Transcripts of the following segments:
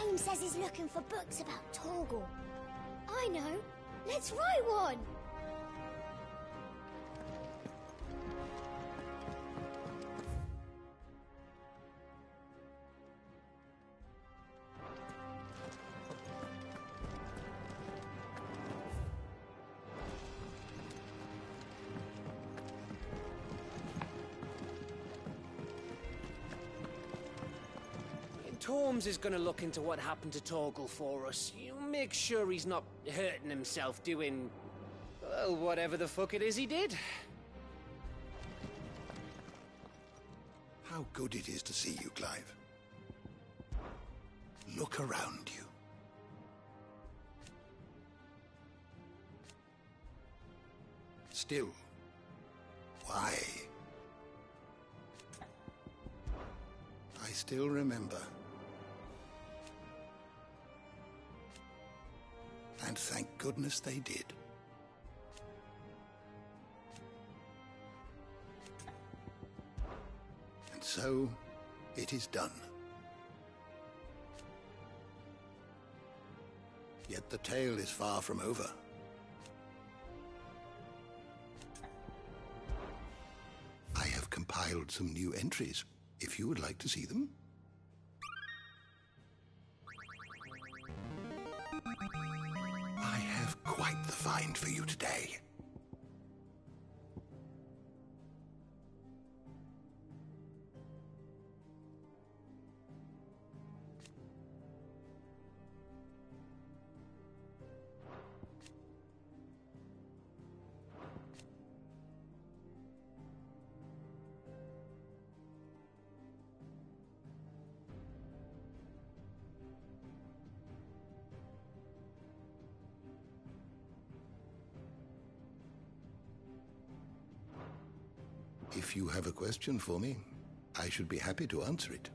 Holmes says he's looking for books about Torgal. I know. Let's write one! Holmes is gonna look into what happened to Torgal for us. You make sure he's not hurting himself doing... well, whatever the fuck it is he did. How good it is to see you, Clive. Look around you. Still, why? I still remember. And thank goodness they did. And so, it is done. Yet the tale is far from over. I have compiled some new entries, if you would like to see them. I have quite the find for you today. If you have a question for me, I should be happy to answer it.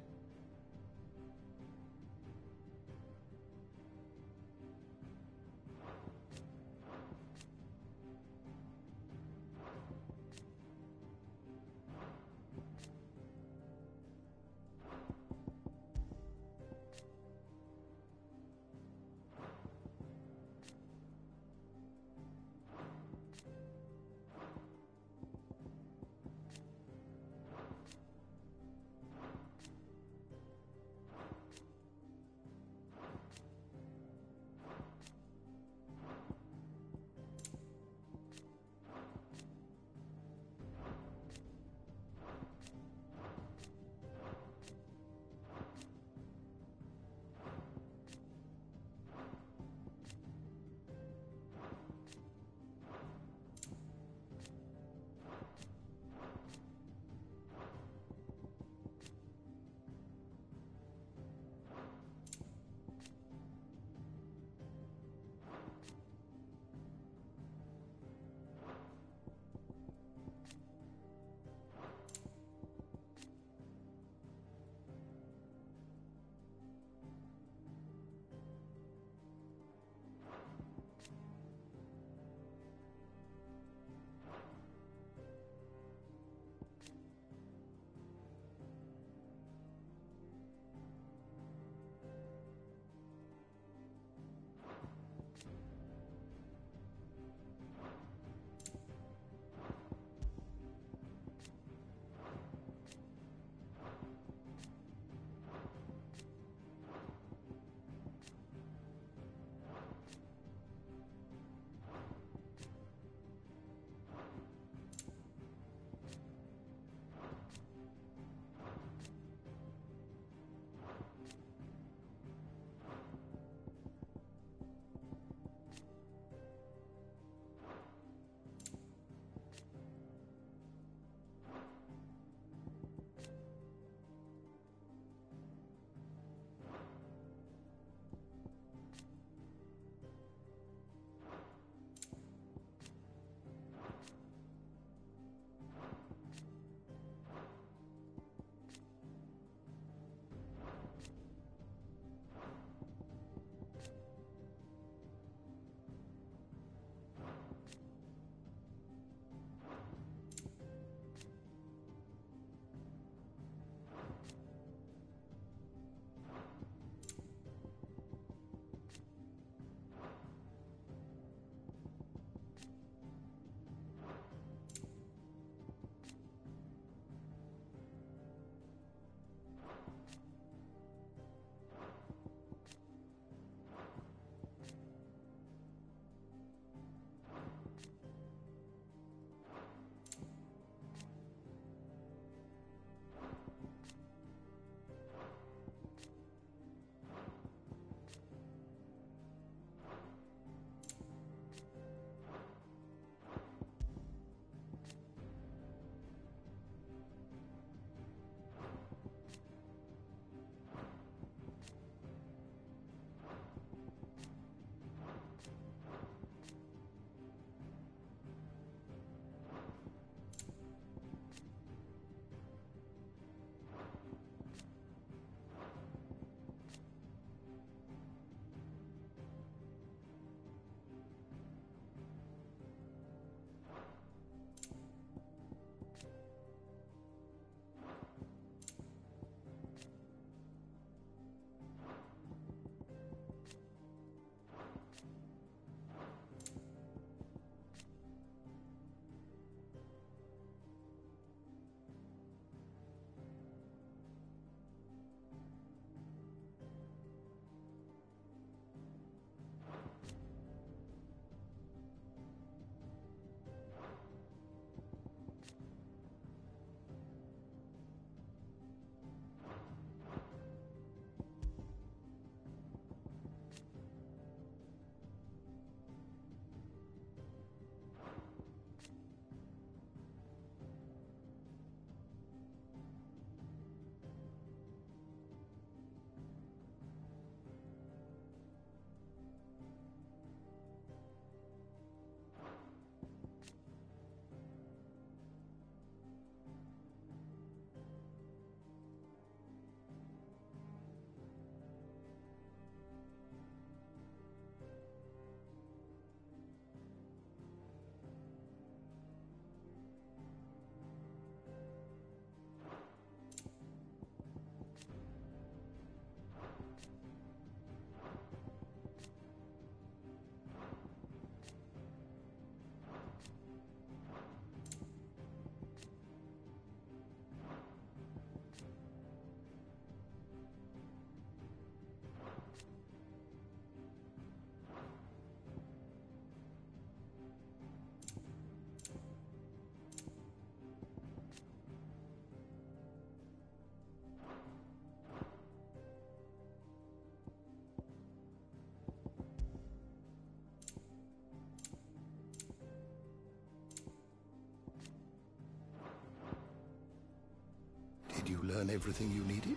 Did you learn everything you needed?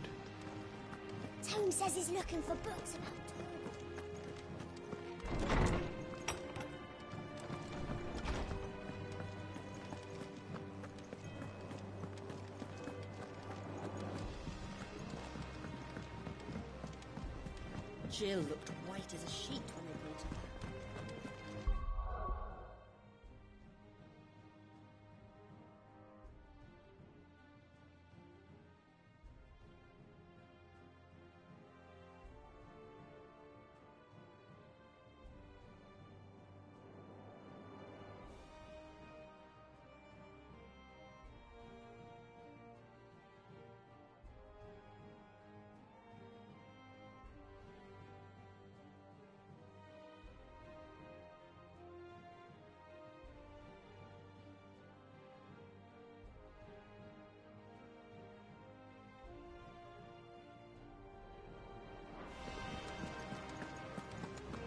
Tone says he's looking for books about Jill looked white as a sheet when they brought her back.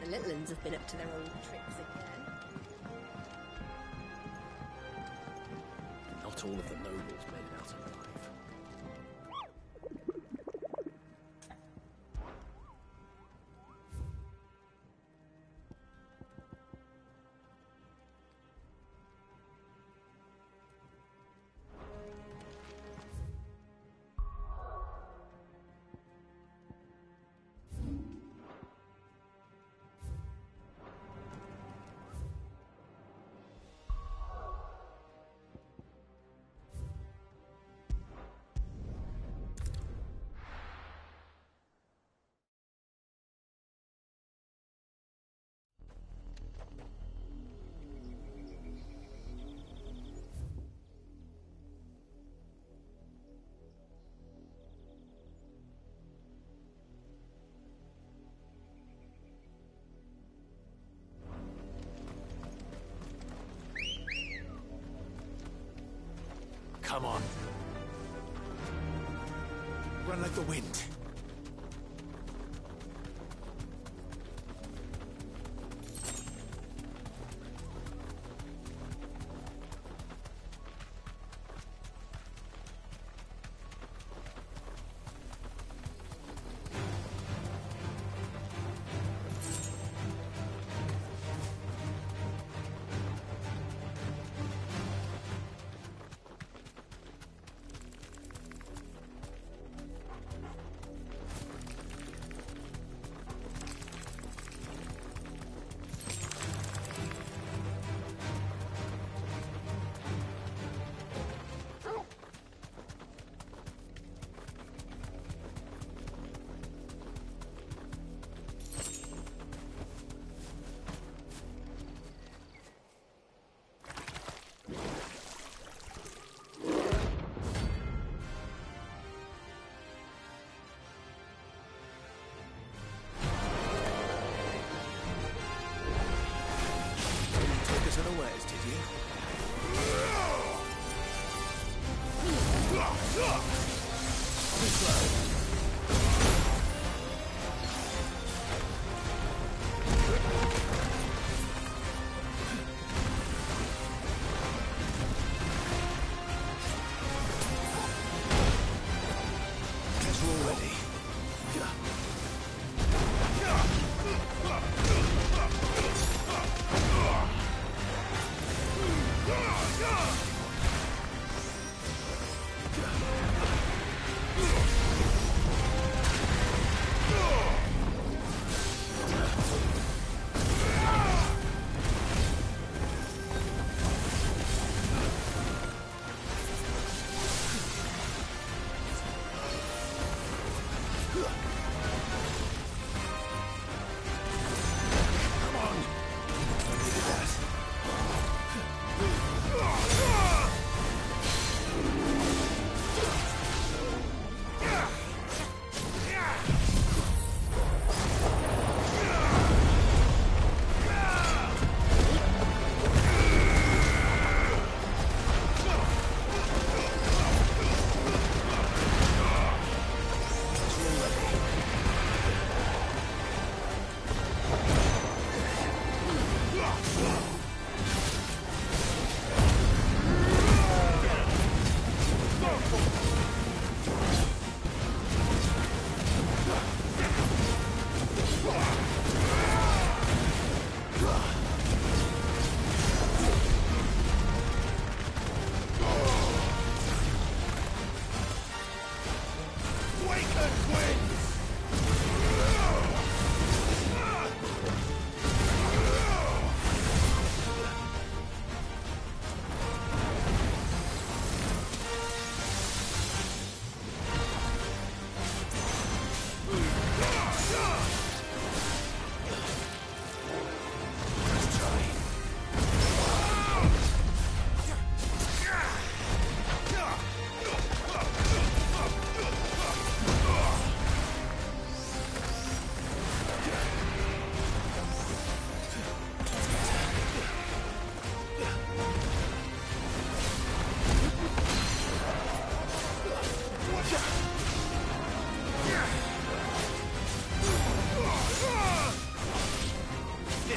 The little ones have been up to their old tricks again. Not all of the nobles made it out alive. Come on. Run like the wind.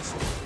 this.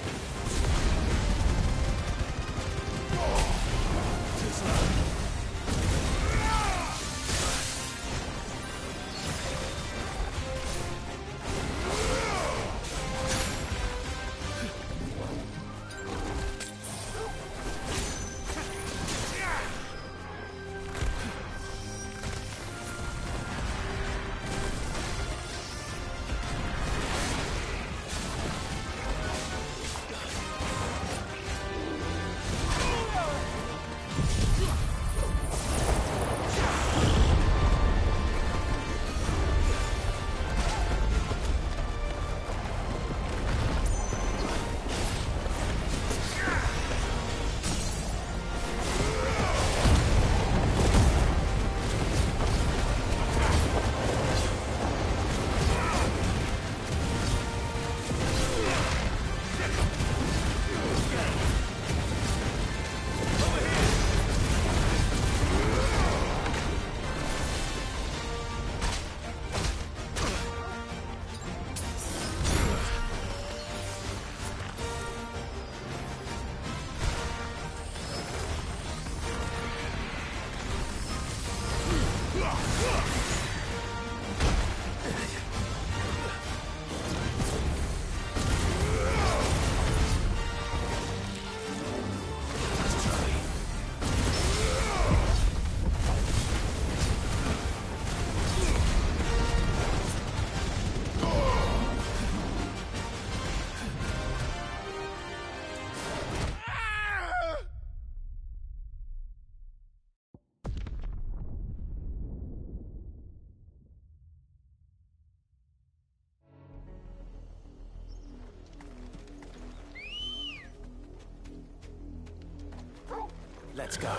Let's go.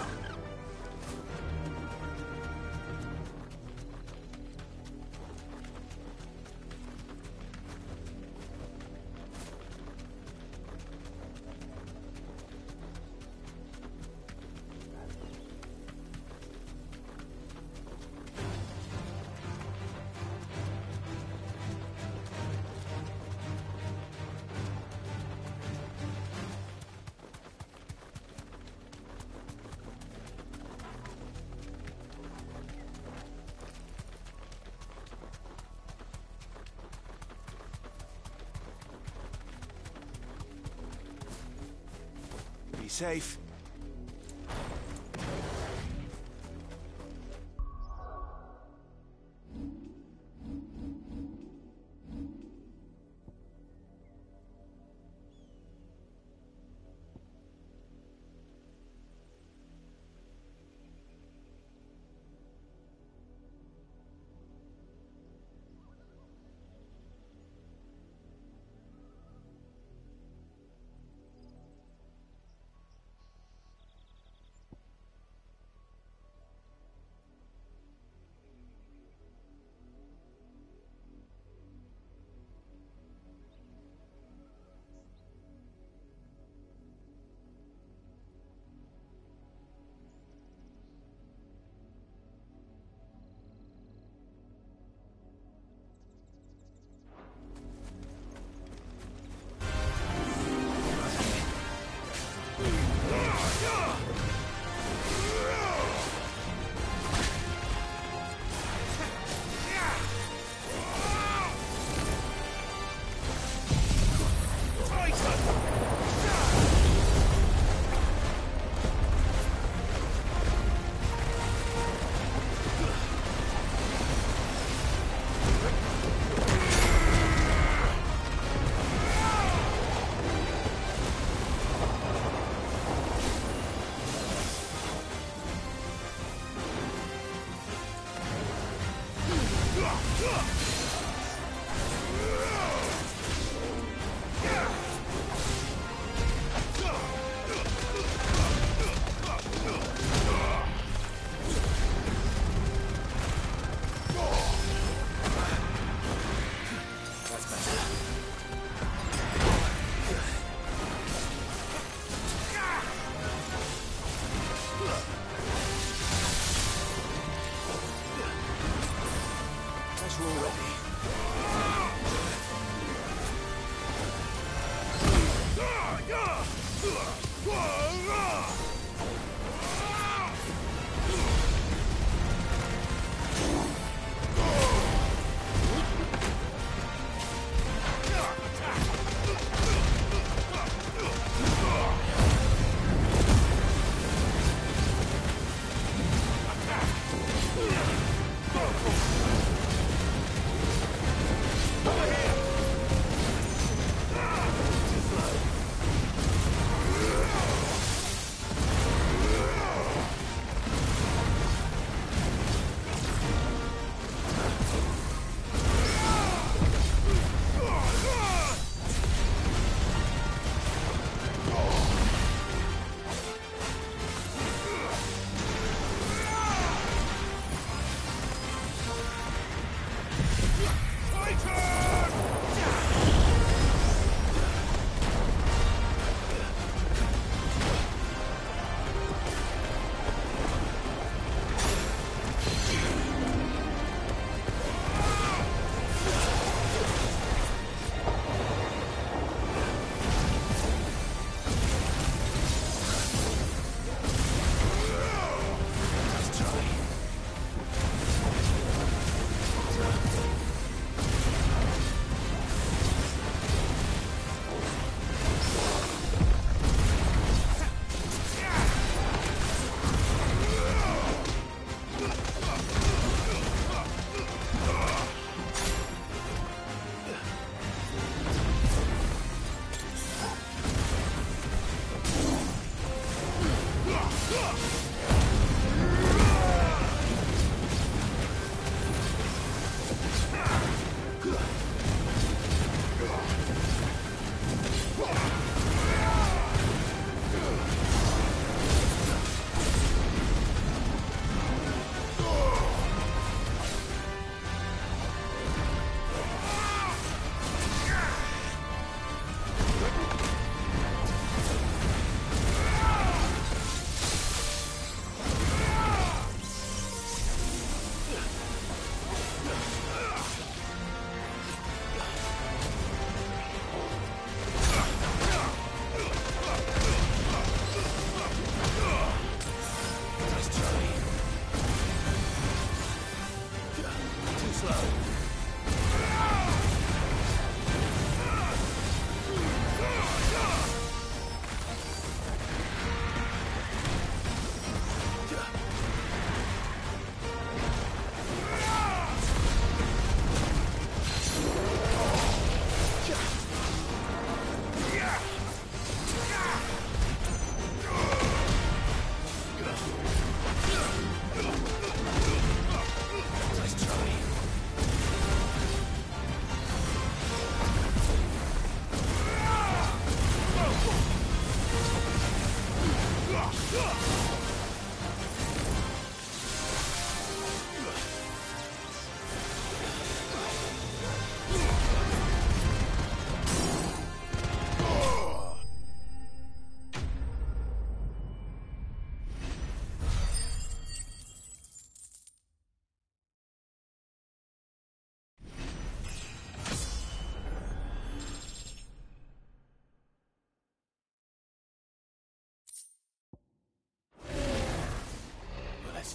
Be safe.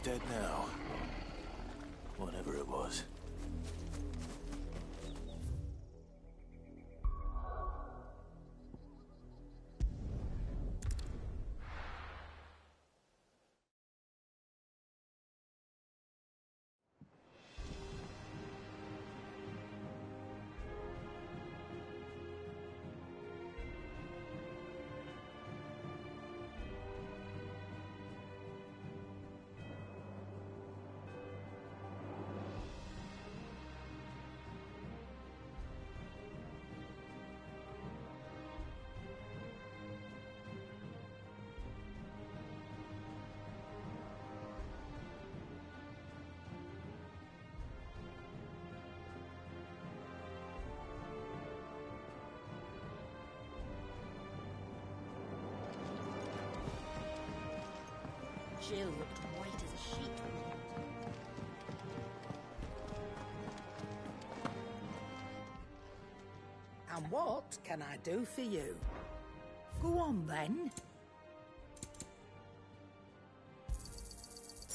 Dead now. Whatever it was. Jill looked white as a sheet when he And what can I do for you? Go on, then.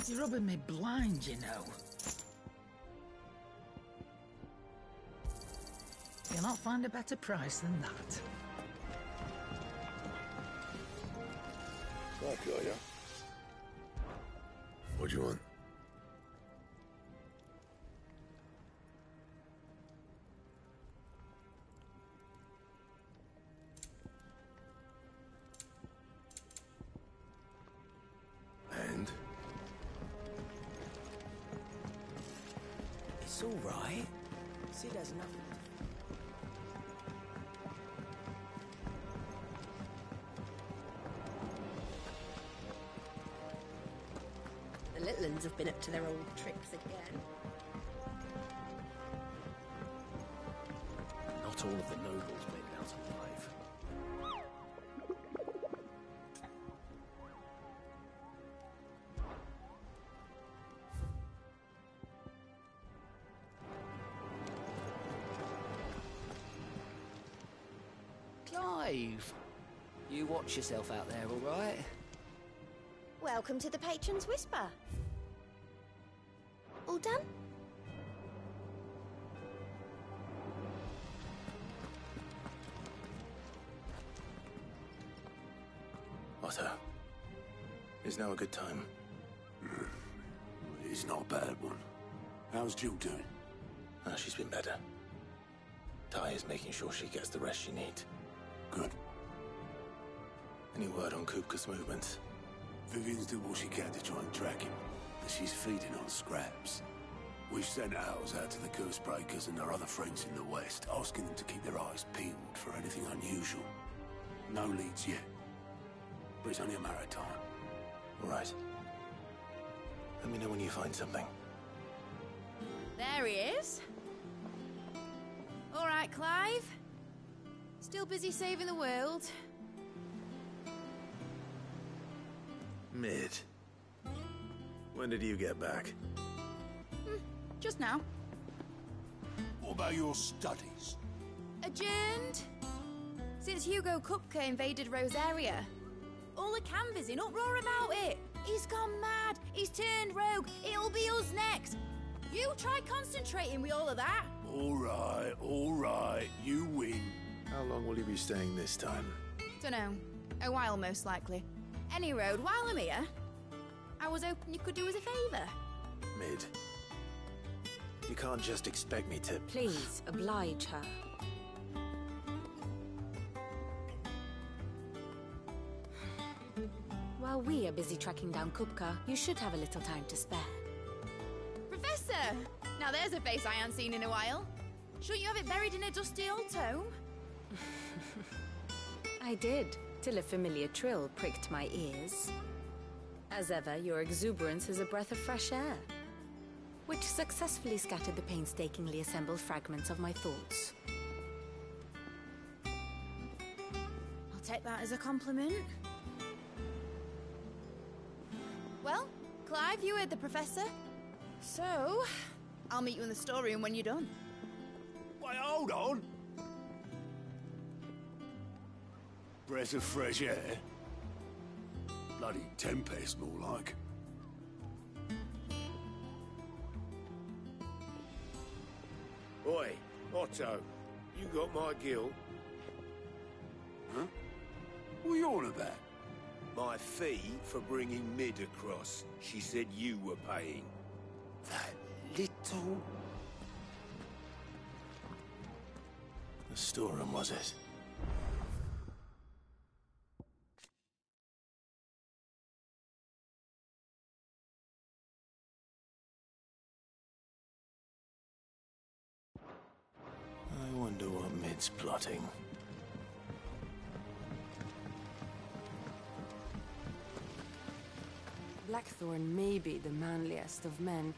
You're rubbing me blind, you know. You'll not find a better price than that. I got ya. What do you want? And? It's all right. Sid has nothing. The little uns have been up to their old tricks again. Not all of the nobles made it out alive. Clive! You watch yourself out there, all right? Welcome to the Patron's Whisper. All done? Otto, is now a good time? It's not a bad one. How's Jill doing? She's been better. Ty is making sure she gets the rest she needs. Good. Any word on Kupka's movements? Vivian's doing what she can to try and track him, but she's feeding on scraps. We've sent ours out to the Cursebreakers and our other friends in the West, asking them to keep their eyes peeled for anything unusual. No leads yet, but it's only a matter of time. All right. Let me know when you find something. There he is. All right, Clive. Still busy saving the world. Mid. When did you get back? Just now. What about your studies? Adjourned. Since Hugo Kupka invaded Rosaria. All the canvassing in uproar about it. He's gone mad. He's turned rogue. It'll be us next. You try concentrating with all of that. All right. You win. How long will you be staying this time? Dunno. A while, most likely. Any road, while I'm here, I was hoping you could do us a favour. Mid. You can't just expect me to... Please, oblige her. While we are busy tracking down Kupka, you should have a little time to spare. Professor! Now there's a face I haven't seen in a while. Shouldn't you have it buried in a dusty old tome? I did, till a familiar trill pricked my ears. As ever, your exuberance is a breath of fresh air, which successfully scattered the painstakingly assembled fragments of my thoughts. I'll take that as a compliment. Well, Clive, you heard the Professor. So, I'll meet you in the storeroom when you're done. Wait, hold on. Breath of fresh air. Bloody tempest, more like. Oi, Otto, you got my gill? Huh? What are you on about? My fee for bringing Mid across. She said you were paying. That little... The storeroom, was it? I wonder what Mid's plotting. Blackthorn may be the manliest of men,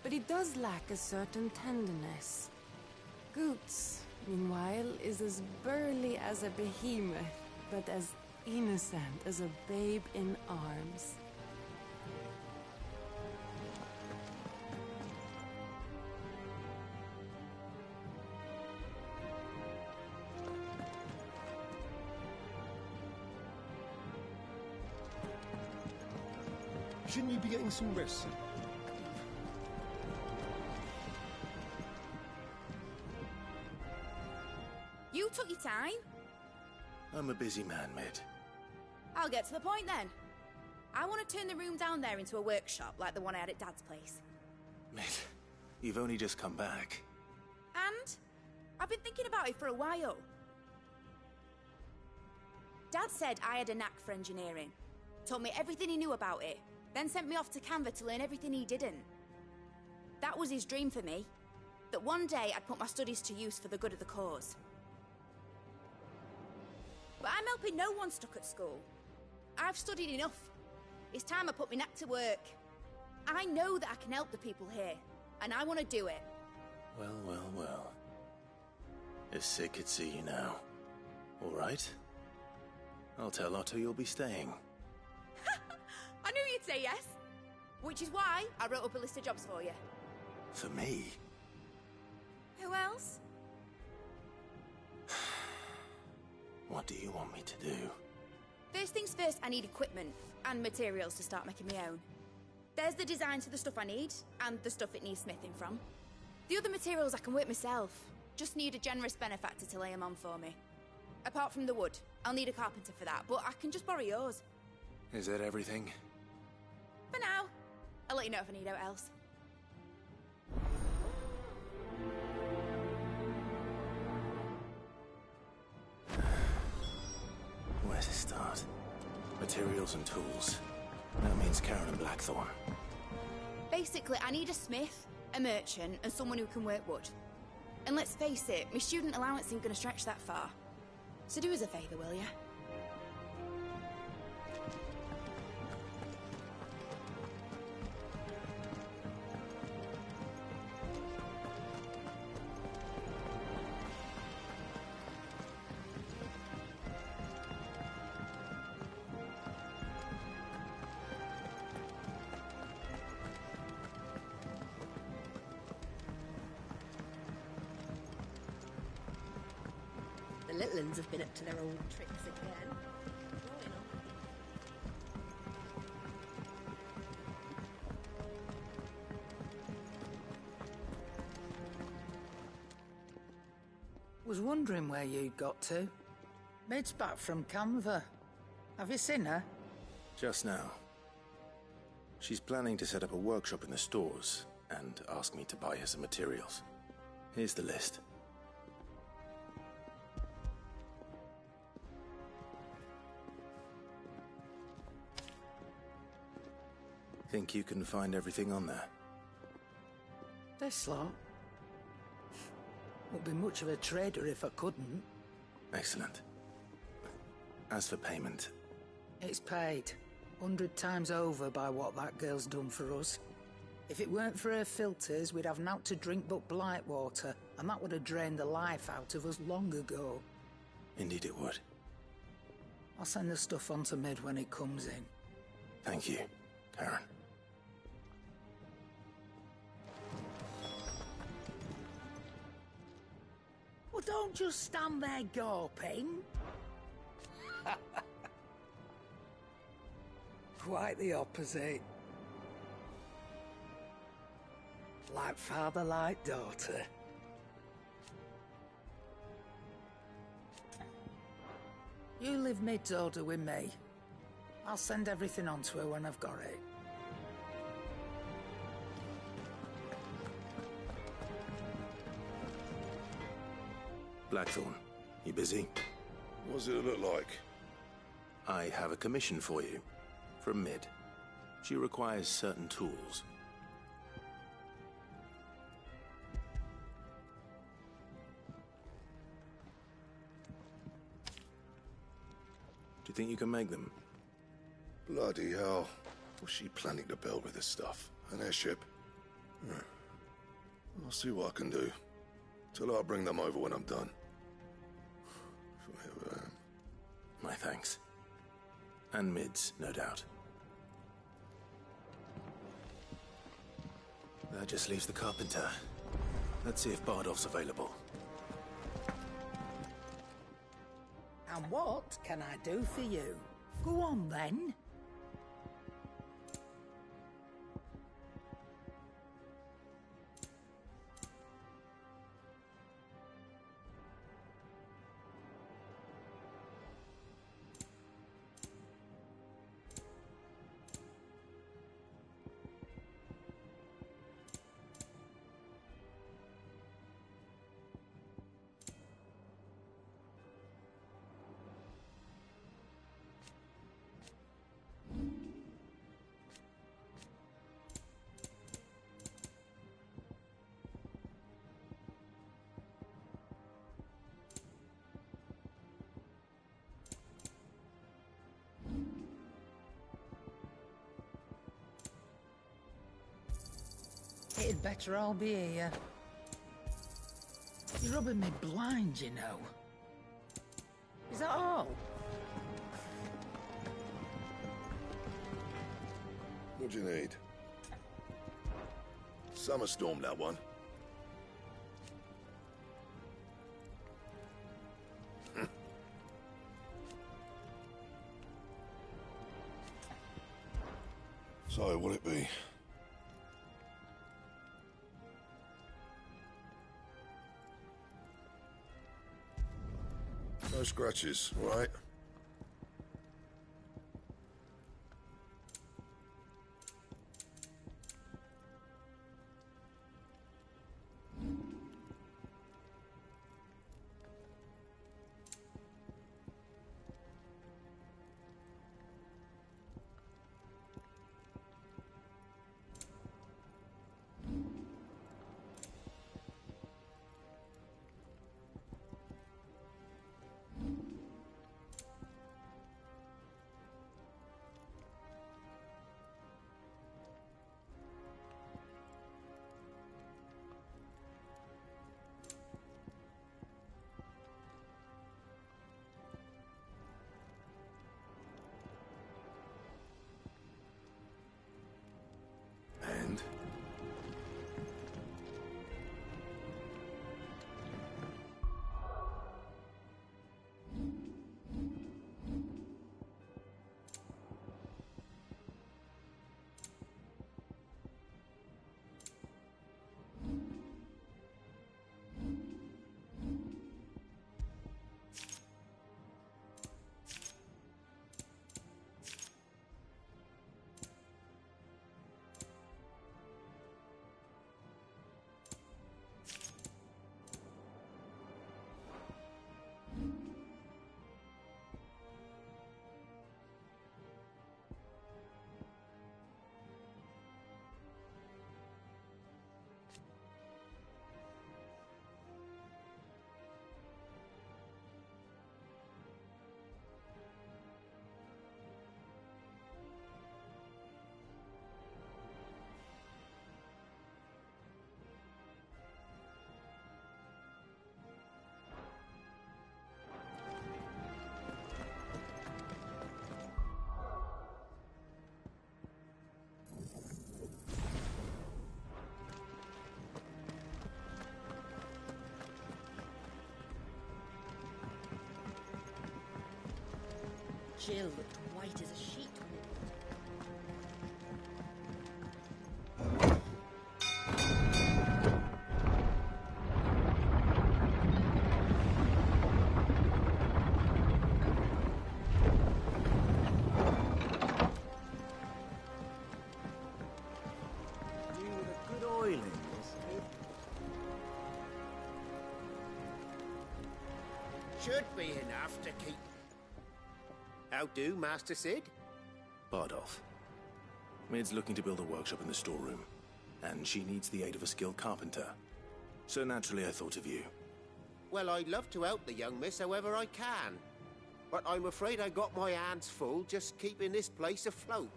but he does lack a certain tenderness. Goots, meanwhile, is as burly as a behemoth, but as innocent as a babe in arms. Shouldn't you be getting some rest? You took your time. I'm a busy man, Mid. I'll get to the point then. I want to turn the room down there into a workshop like the one I had at Dad's place. Mid, you've only just come back. And I've been thinking about it for a while. Dad said I had a knack for engineering. Told me everything he knew about it. Then sent me off to Canva to learn everything he didn't. That was his dream for me. That one day I'd put my studies to use for the good of the cause. But I'm helping no one stuck at school. I've studied enough. It's time I put my knack to work. I know that I can help the people here, and I want to do it. Well, well, well. If Sid could see you now. All right. I'll tell Otto you'll be staying. I knew you'd say yes. Which is why I wrote up a list of jobs for you. For me? Who else? What do you want me to do? First things first, I need equipment and materials to start making my own. There's the designs for the stuff I need, and the stuff it needs smithing from. The other materials I can work myself. Just need a generous benefactor to lay them on for me. Apart from the wood, I'll need a carpenter for that, but I can just borrow yours. Is that everything? For now. I'll let you know if I need out else. Where to start? Materials and tools. That means Karen and Blackthorn. Basically, I need a smith, a merchant, and someone who can work wood. And let's face it, my student allowance isn't going to stretch that far. So do us a favour, will ya? The little uns have been up to their old tricks again. Right on. Was wondering where you got to. Mid's back from Canva. Have you seen her? Just now. She's planning to set up a workshop in the stores and ask me to buy her some materials. Here's the list. Think you can find everything on there? This lot. Wouldn't be much of a trader if I couldn't. Excellent. As for payment... It's paid. 100 times over by what that girl's done for us. If it weren't for her filters, we'd have naught to drink but blight water, and that would have drained the life out of us long ago. Indeed it would. I'll send the stuff on to Mid when it comes in. Thank you, Karen. Well, don't just stand there gawping. Quite the opposite. Like father, like daughter. You leave Mid's order with me. I'll send everything on to her when I've got it. Blackthorn, you busy? What does it look like? I have a commission for you. From Mid. She requires certain tools. Do you think you can make them? Bloody hell. What's she planning to build with this stuff? An airship? I'll see what I can do. Tell her I'll bring them over when I'm done. My thanks. And Mid's, no doubt. That just leaves the carpenter. Let's see if Bardolph's available. And what can I do for you? Go on, then. It'd better all be here. You're rubbing me blind, you know. Is that all? What do you need? Summer storm, that one. So, what'll it be? No scratches, all right? And? Jill looked white as a sheet when it You with a good oiling, Smith. Should be enough to keep... How do, Master Sid? Bardolph. Mid's looking to build a workshop in the storeroom, and she needs the aid of a skilled carpenter. So naturally I thought of you. Well, I'd love to help the young miss however I can. But I'm afraid I got my hands full just keeping this place afloat.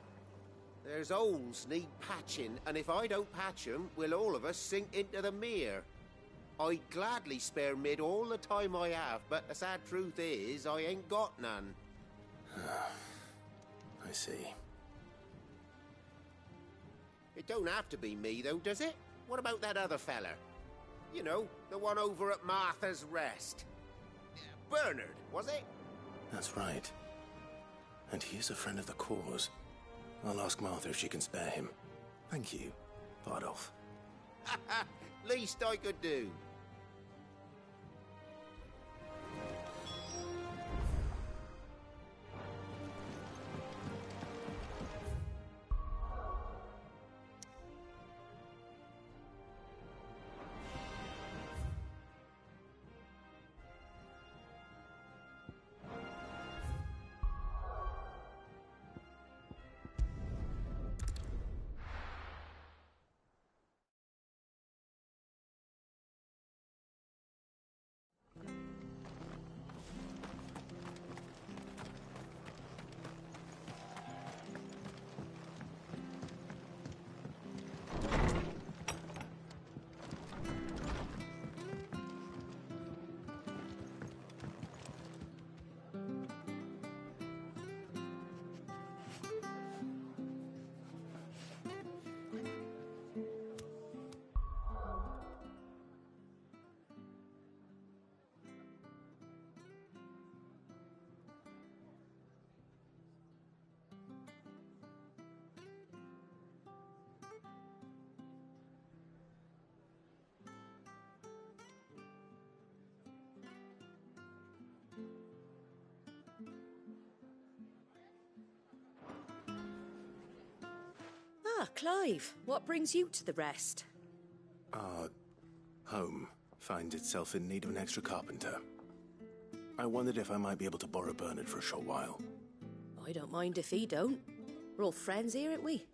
There's holes need patching, and if I don't patch 'em, we'll all of us sink into the mere. I'd gladly spare Mid all the time I have, but the sad truth is, I ain't got none. I see. It don't have to be me, though, does it? What about that other fella? You know, the one over at Martha's Rest. Bernard, was it? That's right. And he is a friend of the cause. I'll ask Martha if she can spare him. Thank you, Bardolph. Least I could do. Ah, Clive, what brings you to the rest? Our home finds itself in need of an extra carpenter. I wondered if I might be able to borrow Bernard for a short while. I don't mind if he don't. We're all friends here, aren't we?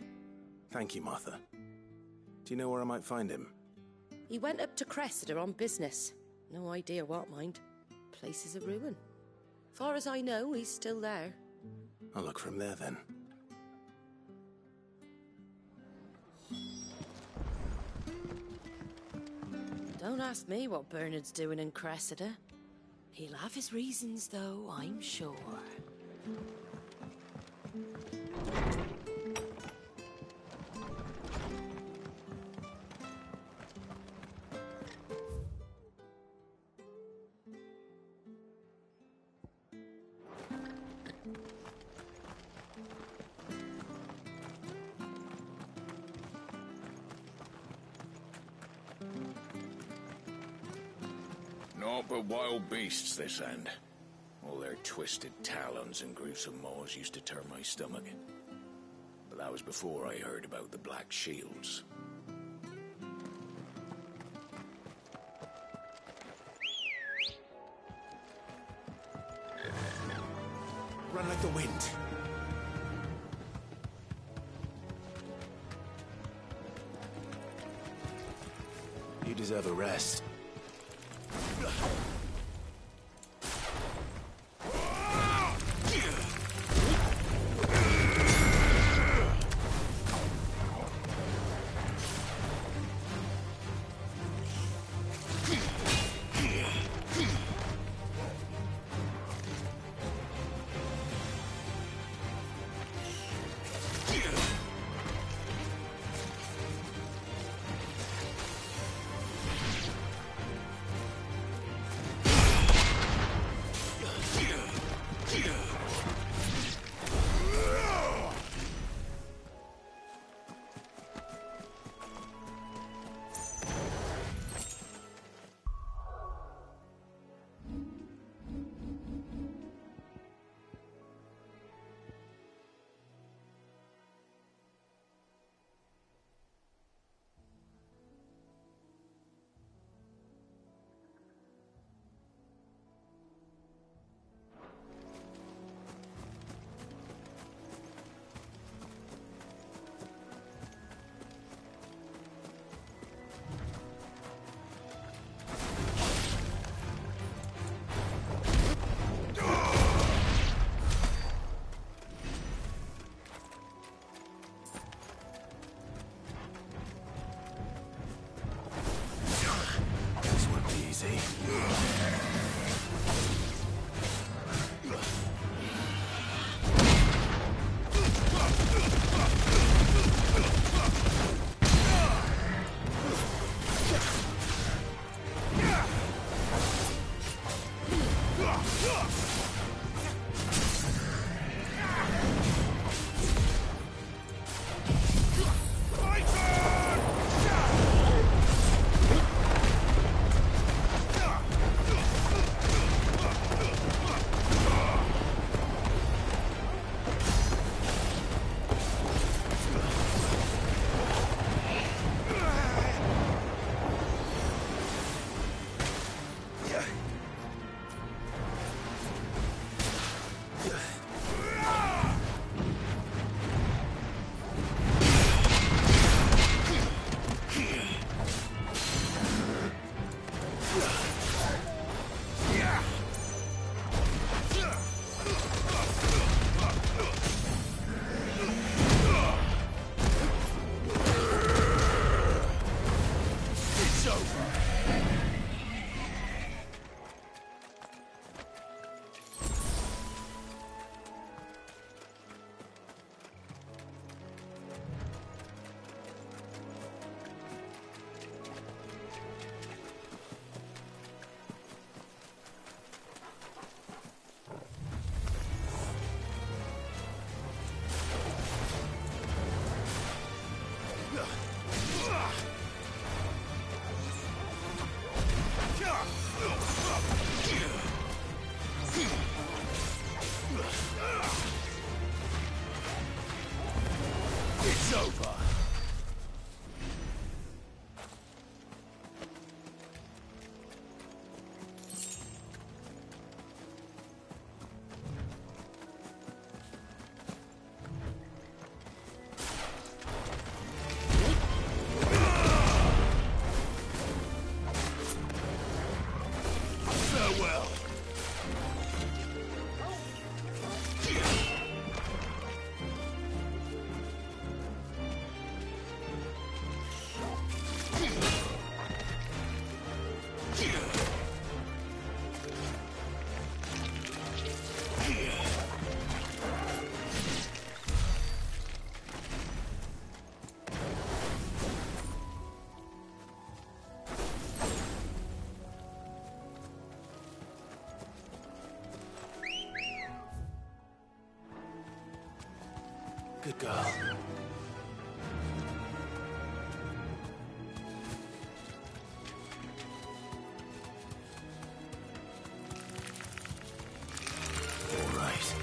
Thank you, Martha. Do you know where I might find him? He went up to Cressida on business. No idea what, mind. Place is a ruin. Far as I know, he's still there. I'll look for him there, then. Don't ask me what Bernard's doing in Cressida. He'll have his reasons, though, I'm sure. Naught but wild beasts, this end. All their twisted talons and gruesome maws used to turn my stomach. But that was before I heard about the Black Shields. Run like the wind. You deserve a rest. It's over. Good girl. All right.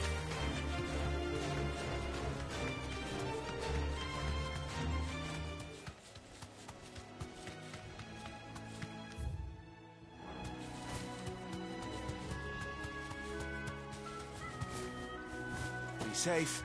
Be safe.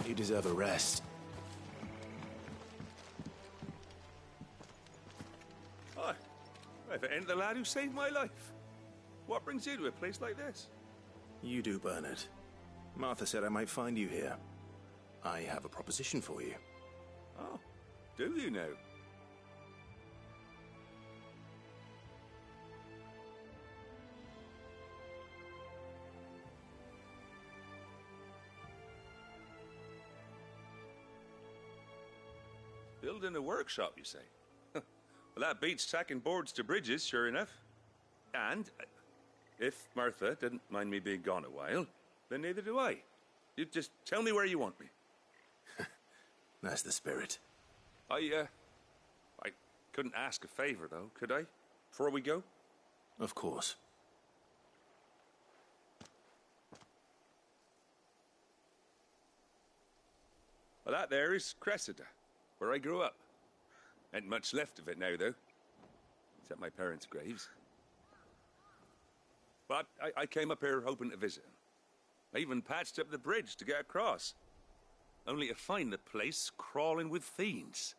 You deserve a rest. Hi. If it ain't the lad who saved my life. What brings you to a place like this? You do, Bernard. Martha said I might find you here. I have a proposition for you. Oh, do you now? Building a workshop, you say? Well, that beats tacking boards to bridges, sure enough. And if Martha didn't mind me being gone a while, then neither do I. You just tell me where you want me. That's the spirit. I couldn't ask a favor, though, could I? Before we go? Of course. Well, that there is Cressida, where I grew up. Ain't much left of it now, though. Except my parents' graves. But I came up here hoping to visit them. I even patched up the bridge to get across. Only to find the place crawling with fiends.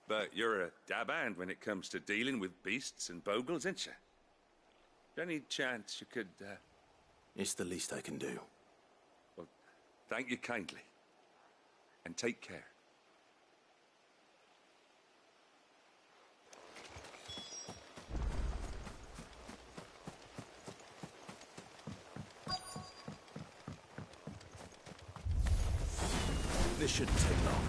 But you're a dab hand when it comes to dealing with beasts and bogles, ain't you? Any chance you could, It's the least I can do. Well, thank you kindly. And take care. This shouldn't take long.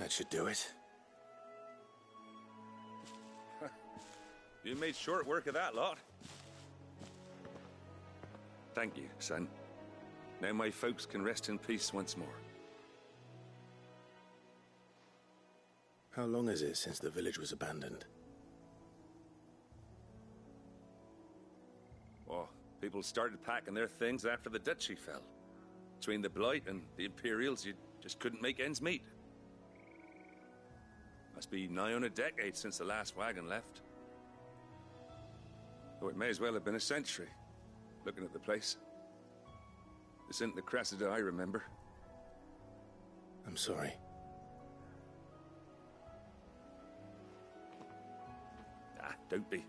That should do it. You made short work of that lot. Thank you, son. Now my folks can rest in peace once more. How long is it since the village was abandoned? Oh, people started packing their things after the duchy fell. Between the Blight and the Imperials, you just couldn't make ends meet. Must be nigh on a decade since the last wagon left. Oh, it may as well have been a century, looking at the place. This isn't the Cressida I remember. I'm sorry. Ah, don't be.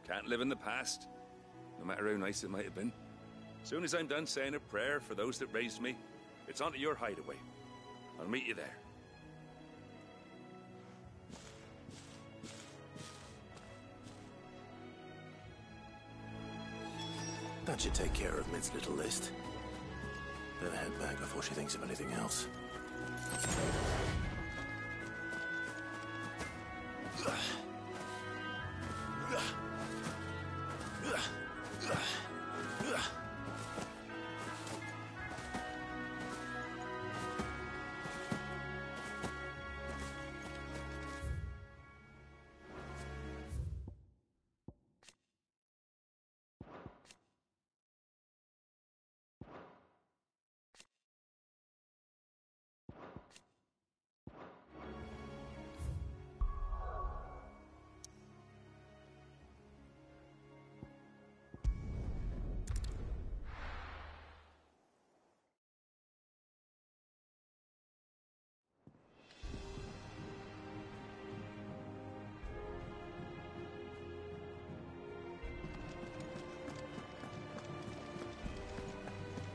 Can't live in the past, no matter how nice it might have been. As soon as I'm done saying a prayer for those that raised me, it's on to your hideaway. I'll meet you there. That should take care of Mid's little list. Better head back before she thinks of anything else.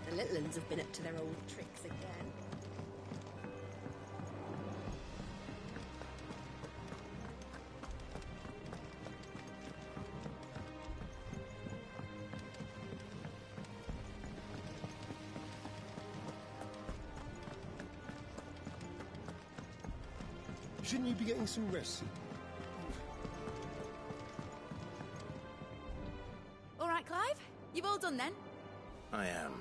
The little ones have been up to their old tricks again. Shouldn't you be getting some rest? All right, Clive? You've all done then? I am.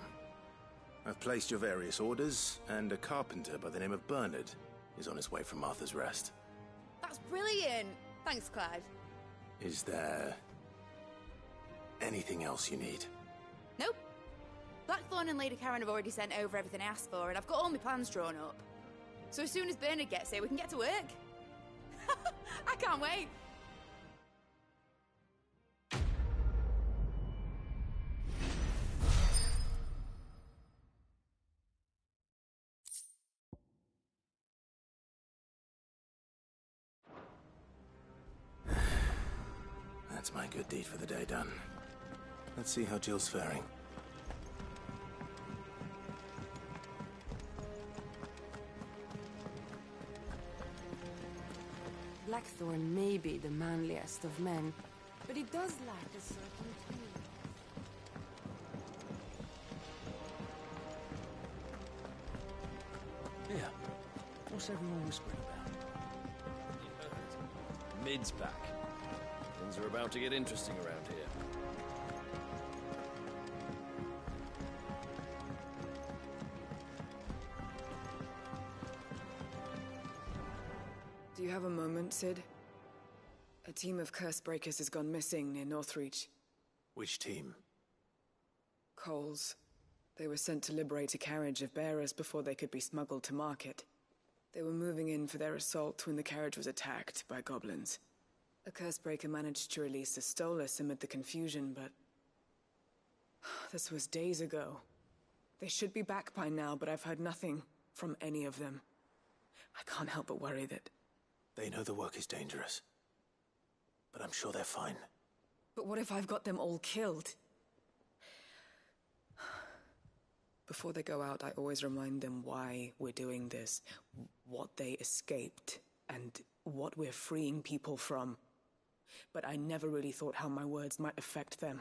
I've placed your various orders, and a carpenter by the name of Bernard is on his way from Martha's Rest. That's brilliant! Thanks, Clive. Is there anything else you need? Nope. Blackthorn and Lady Karen have already sent over everything I asked for, and I've got all my plans drawn up. So as soon as Bernard gets here, we can get to work. I can't wait! That's my good deed for the day done. Let's see how Jill's faring. Blackthorn may be the manliest of men, but he does lack a certain tenderness. Yeah. What's everyone whispering about? You heard. Mid's back. Things are about to get interesting around here. Do you have a moment, Sid? A team of Cursebreakers has gone missing near Northreach. Which team? Coles. They were sent to liberate a carriage of bearers before they could be smuggled to market. They were moving in for their assault when the carriage was attacked by goblins. A Cursebreaker managed to release a Stolas amid the confusion, but this was days ago. They should be back by now, but I've heard nothing from any of them. I can't help but worry that... They know the work is dangerous, but I'm sure they're fine. But what if I've got them all killed? Before they go out, I always remind them why we're doing this, what they escaped, and what we're freeing people from. But I never really thought how my words might affect them.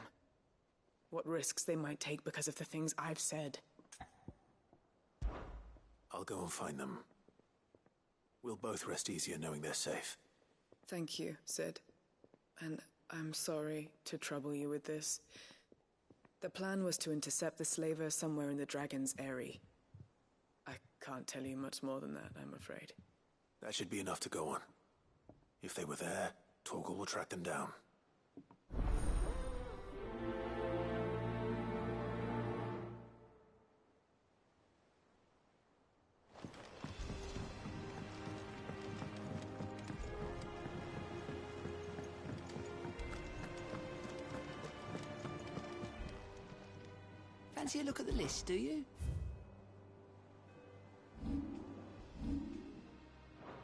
What risks they might take because of the things I've said. I'll go and find them. We'll both rest easier knowing they're safe. Thank you, Sid. And I'm sorry to trouble you with this. The plan was to intercept the slaver somewhere in the Dragon's Eyrie. I can't tell you much more than that, I'm afraid. That should be enough to go on. If they were there, Torgal will track them down. Fancy a look at the list, do you?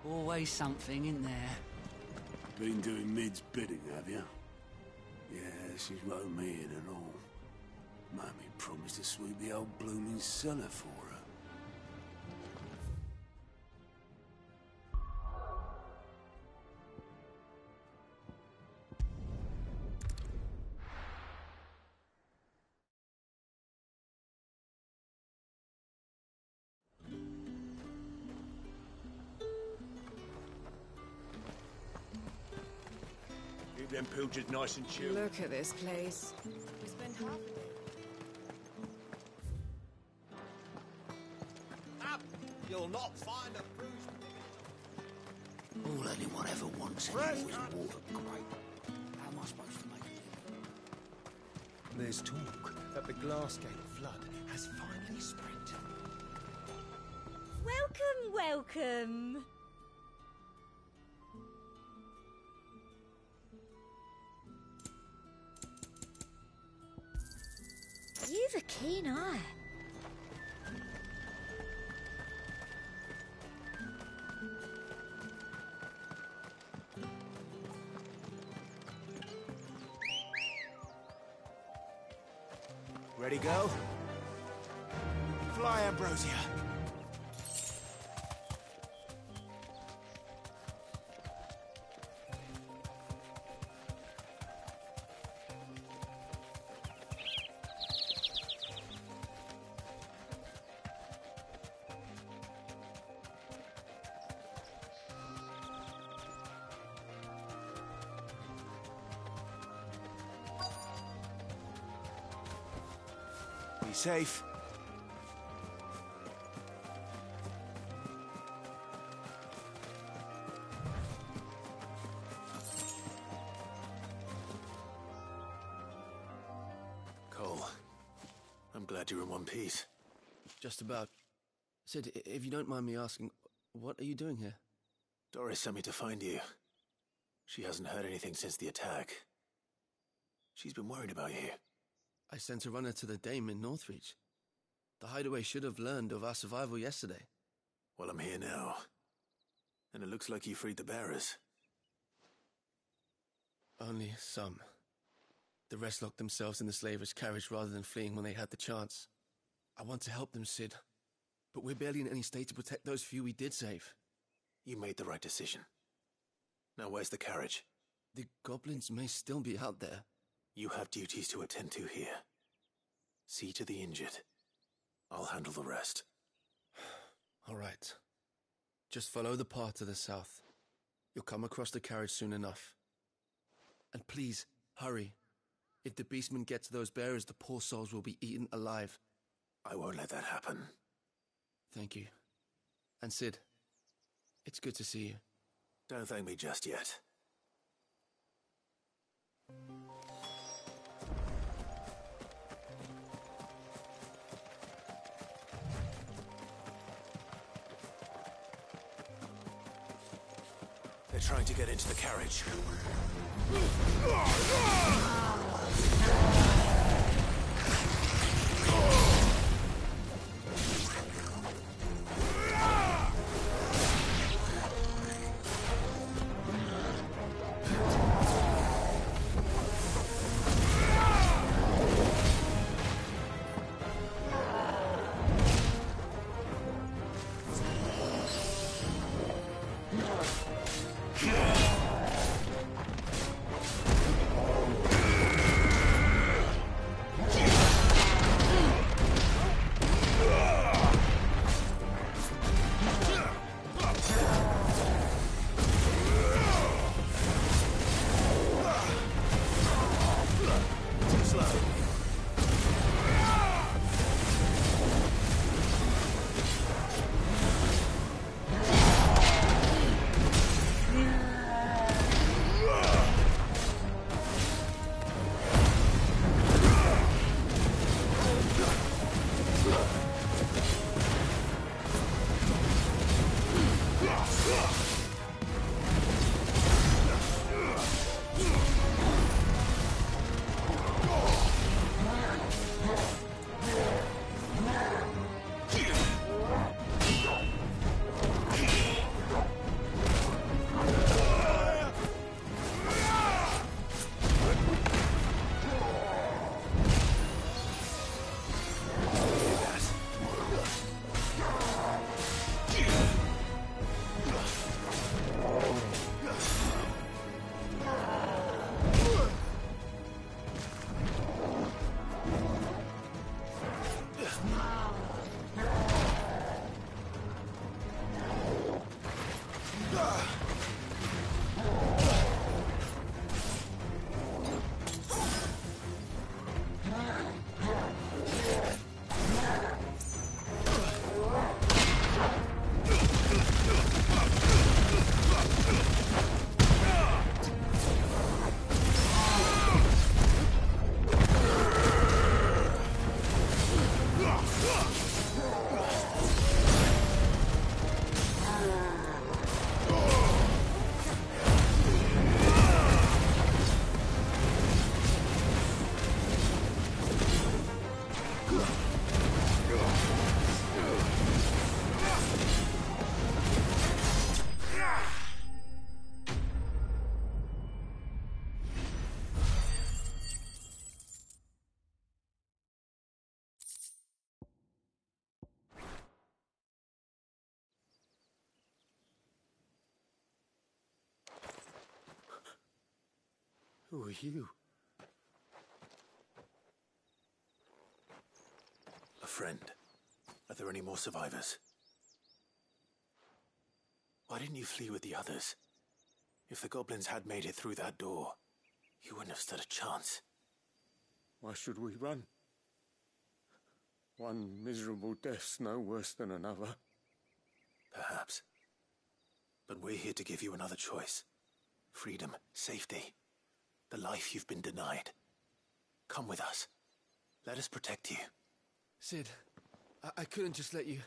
Always something in there. Been doing Mid's bidding, have you? Yeah, she's wrote me in and all. Mummy promised to sweep the old blooming cellar for her. Keep them pilgers nice and chill. Look at this place. We spent half a day. Up! You'll not find a bruised. All anyone ever wants anymore is a water crate. How am I supposed to make a living? There's talk that the Glassgate flood has finally spread. Welcome, welcome. You've a keen eye. Ready, go? Fly, Ambrosia. Be safe. Cole, I'm glad you're in one piece. Just about. Sid, if you don't mind me asking, what are you doing here? Doris sent me to find you. She hasn't heard anything since the attack. She's been worried about you. I sent a runner to the Dame in Northreach. The hideaway should have learned of our survival yesterday. Well, I'm here now. And it looks like you freed the bearers. Only some. The rest locked themselves in the slaver's carriage rather than fleeing when they had the chance. I want to help them, Sid. But we're barely in any state to protect those few we did save. You made the right decision. Now where's the carriage? The goblins may still be out there. You have duties to attend to here. See to the injured. I'll handle the rest. All right. Just follow the path to the south. You'll come across the carriage soon enough. And please, hurry. If the beastmen get to those bearers, the poor souls will be eaten alive. I won't let that happen. Thank you. And Sid, it's good to see you. Don't thank me just yet. They're trying to get into the carriage. Who are you? A friend. Are there any more survivors? Why didn't you flee with the others? If the goblins had made it through that door, you wouldn't have stood a chance. Why should we run? One miserable death's no worse than another. Perhaps. But we're here to give you another choice. Freedom, safety, the life you've been denied. Come with us. Let us protect you. Sid, I couldn't just let you...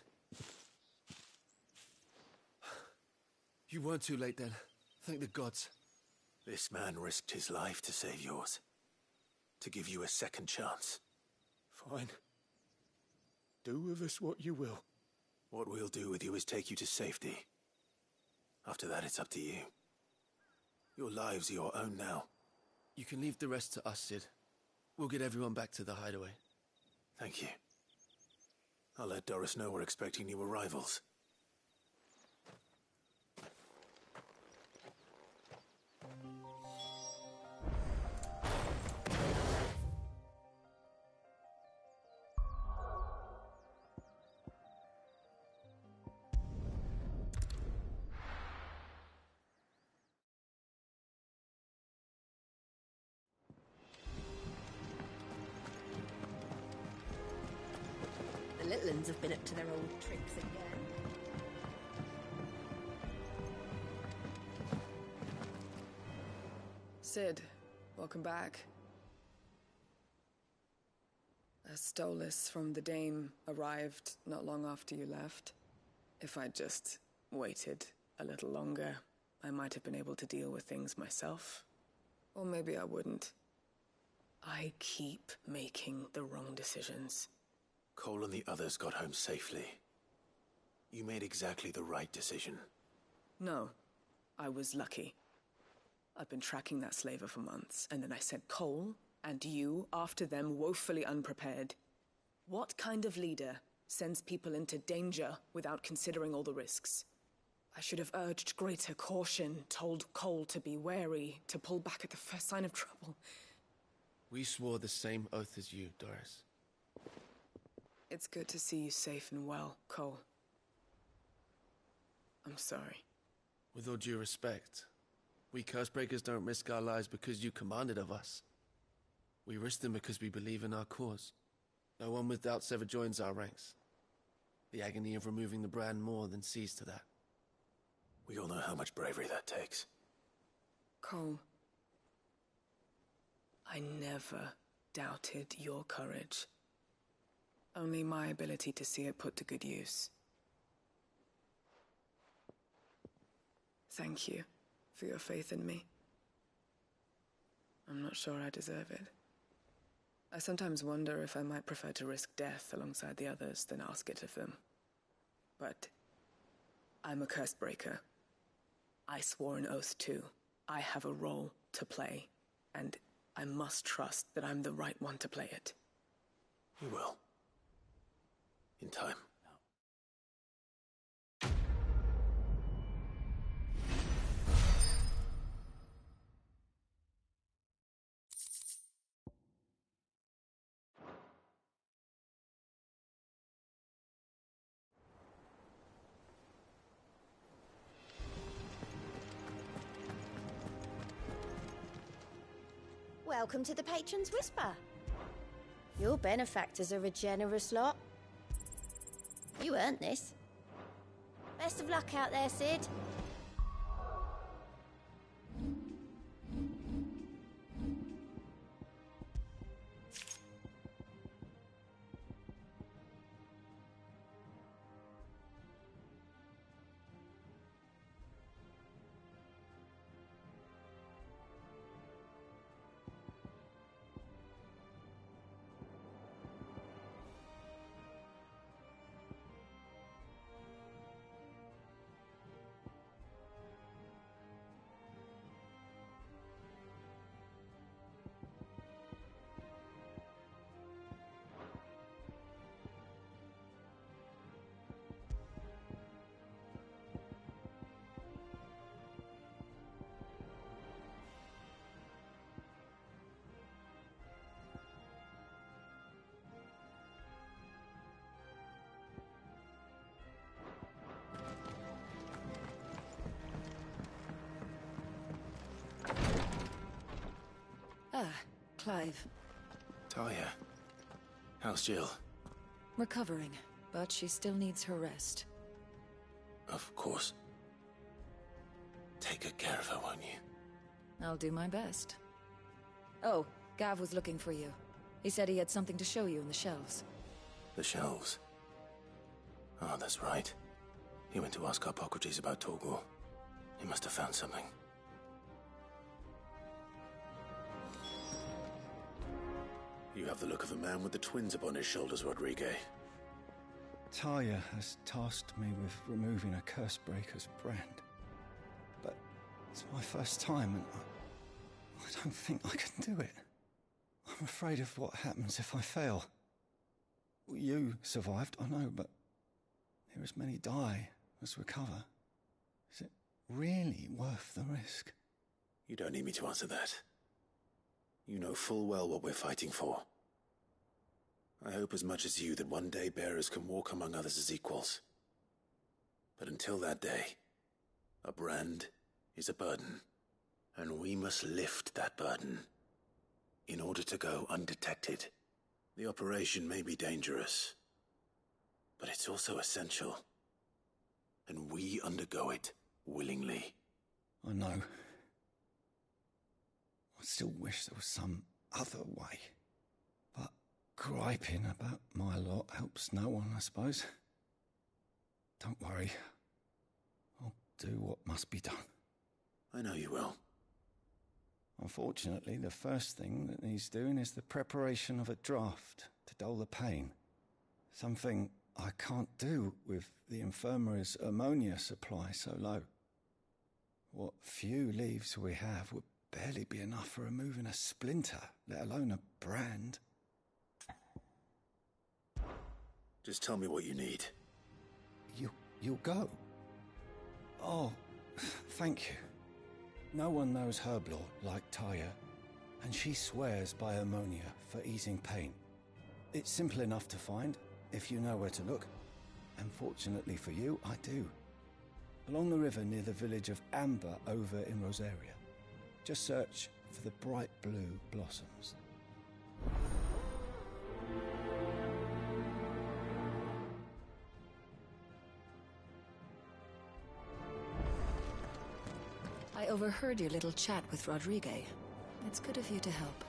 You weren't too late then. Thank the gods. This man risked his life to save yours. To give you a second chance. Fine. Do with us what you will. What we'll do with you is take you to safety. After that, it's up to you. Your lives are your own now. You can leave the rest to us, Sid. We'll get everyone back to the hideaway. Thank you. I'll let Doris know we're expecting new arrivals. The little uns have been up to their old tricks again. Sid, welcome back. A Stolas from the Dame arrived not long after you left. If I'd just waited a little longer, I might have been able to deal with things myself. Or maybe I wouldn't. I keep making the wrong decisions. Cole and the others got home safely. You made exactly the right decision. No, I was lucky. I've been tracking that slaver for months, and then I sent Cole and you after them woefully unprepared. What kind of leader sends people into danger without considering all the risks? I should have urged greater caution, told Cole to be wary, to pull back at the first sign of trouble. We swore the same oath as you, Doris. It's good to see you safe and well, Cole. I'm sorry. With all due respect, we Cursebreakers don't risk our lives because you commanded of us. We risk them because we believe in our cause. No one with doubts ever joins our ranks. The agony of removing the brand more than sees to that. We all know how much bravery that takes. Cole, I never doubted your courage. Only my ability to see it put to good use. Thank you for your faith in me. I'm not sure I deserve it. I sometimes wonder if I might prefer to risk death alongside the others than ask it of them. But I'm a Cursebreaker. I swore an oath too. I have a role to play, and I must trust that I'm the right one to play it. You will. In time. Welcome to the Patron's Whisper. Your benefactors are a generous lot. You earned this. Best of luck out there, Sid. Ah, Clive. Talia. How's Jill? Recovering, but she still needs her rest. Of course. Take good care of her, won't you? I'll do my best. Oh, Gav was looking for you. He said he had something to show you in the shelves. The shelves? Oh, that's right. He went to ask Hippocrates about Torgor. He must have found something. You have the look of a man with the twins upon his shoulders, Rodriguez. Talia has tasked me with removing a Cursebreaker's brand. But it's my first time, and I don't think I can do it. I'm afraid of what happens if I fail. You survived, I know, but near as many die as recover. Is it really worth the risk? You don't need me to answer that. You know full well what we're fighting for. I hope as much as you that one day bearers can walk among others as equals. But until that day, a brand is a burden, and we must lift that burden in order to go undetected. The operation may be dangerous, but it's also essential, and we undergo it willingly. I know. I still wish there was some other way. But griping about my lot helps no one, I suppose. Don't worry. I'll do what must be done. I know you will. Unfortunately, the first thing that needs doing is the preparation of a draft to dull the pain. Something I can't do with the infirmary's ammonia supply so low. What few leaves we have would barely be enough for removing a splinter, let alone a brand. Just tell me what you need. You'll go? Oh, thank you. No one knows Herblore like Talia, and she swears by ammonia for easing pain. It's simple enough to find, if you know where to look. And fortunately for you, I do. Along the river near the village of Amber over in Rosaria. Just search for the bright blue blossoms. I overheard your little chat with Rodriguez. It's good of you to help.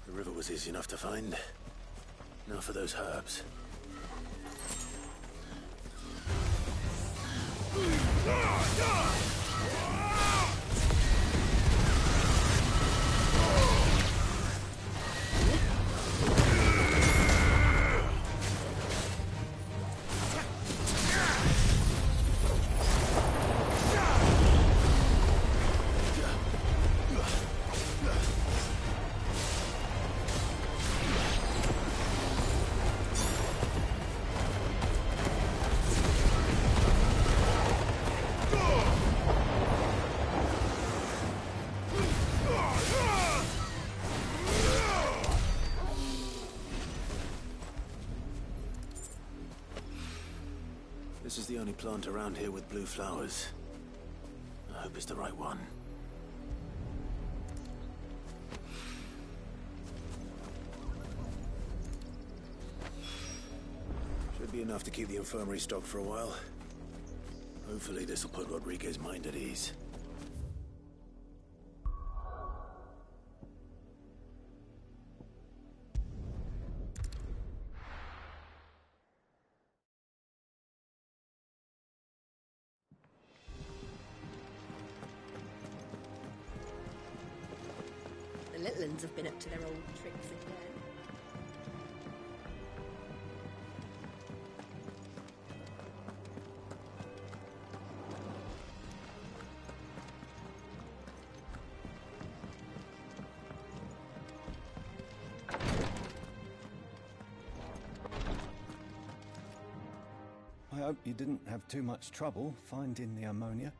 The river was easy enough to find. Now for those herbs. This is the only plant around here with blue flowers. I hope it's the right one. Should be enough to keep the infirmary stocked for a while. Hopefully this will put Rodriguez's mind at ease. Talons have been up to their old tricks again. I hope you didn't have too much trouble finding the ammonia.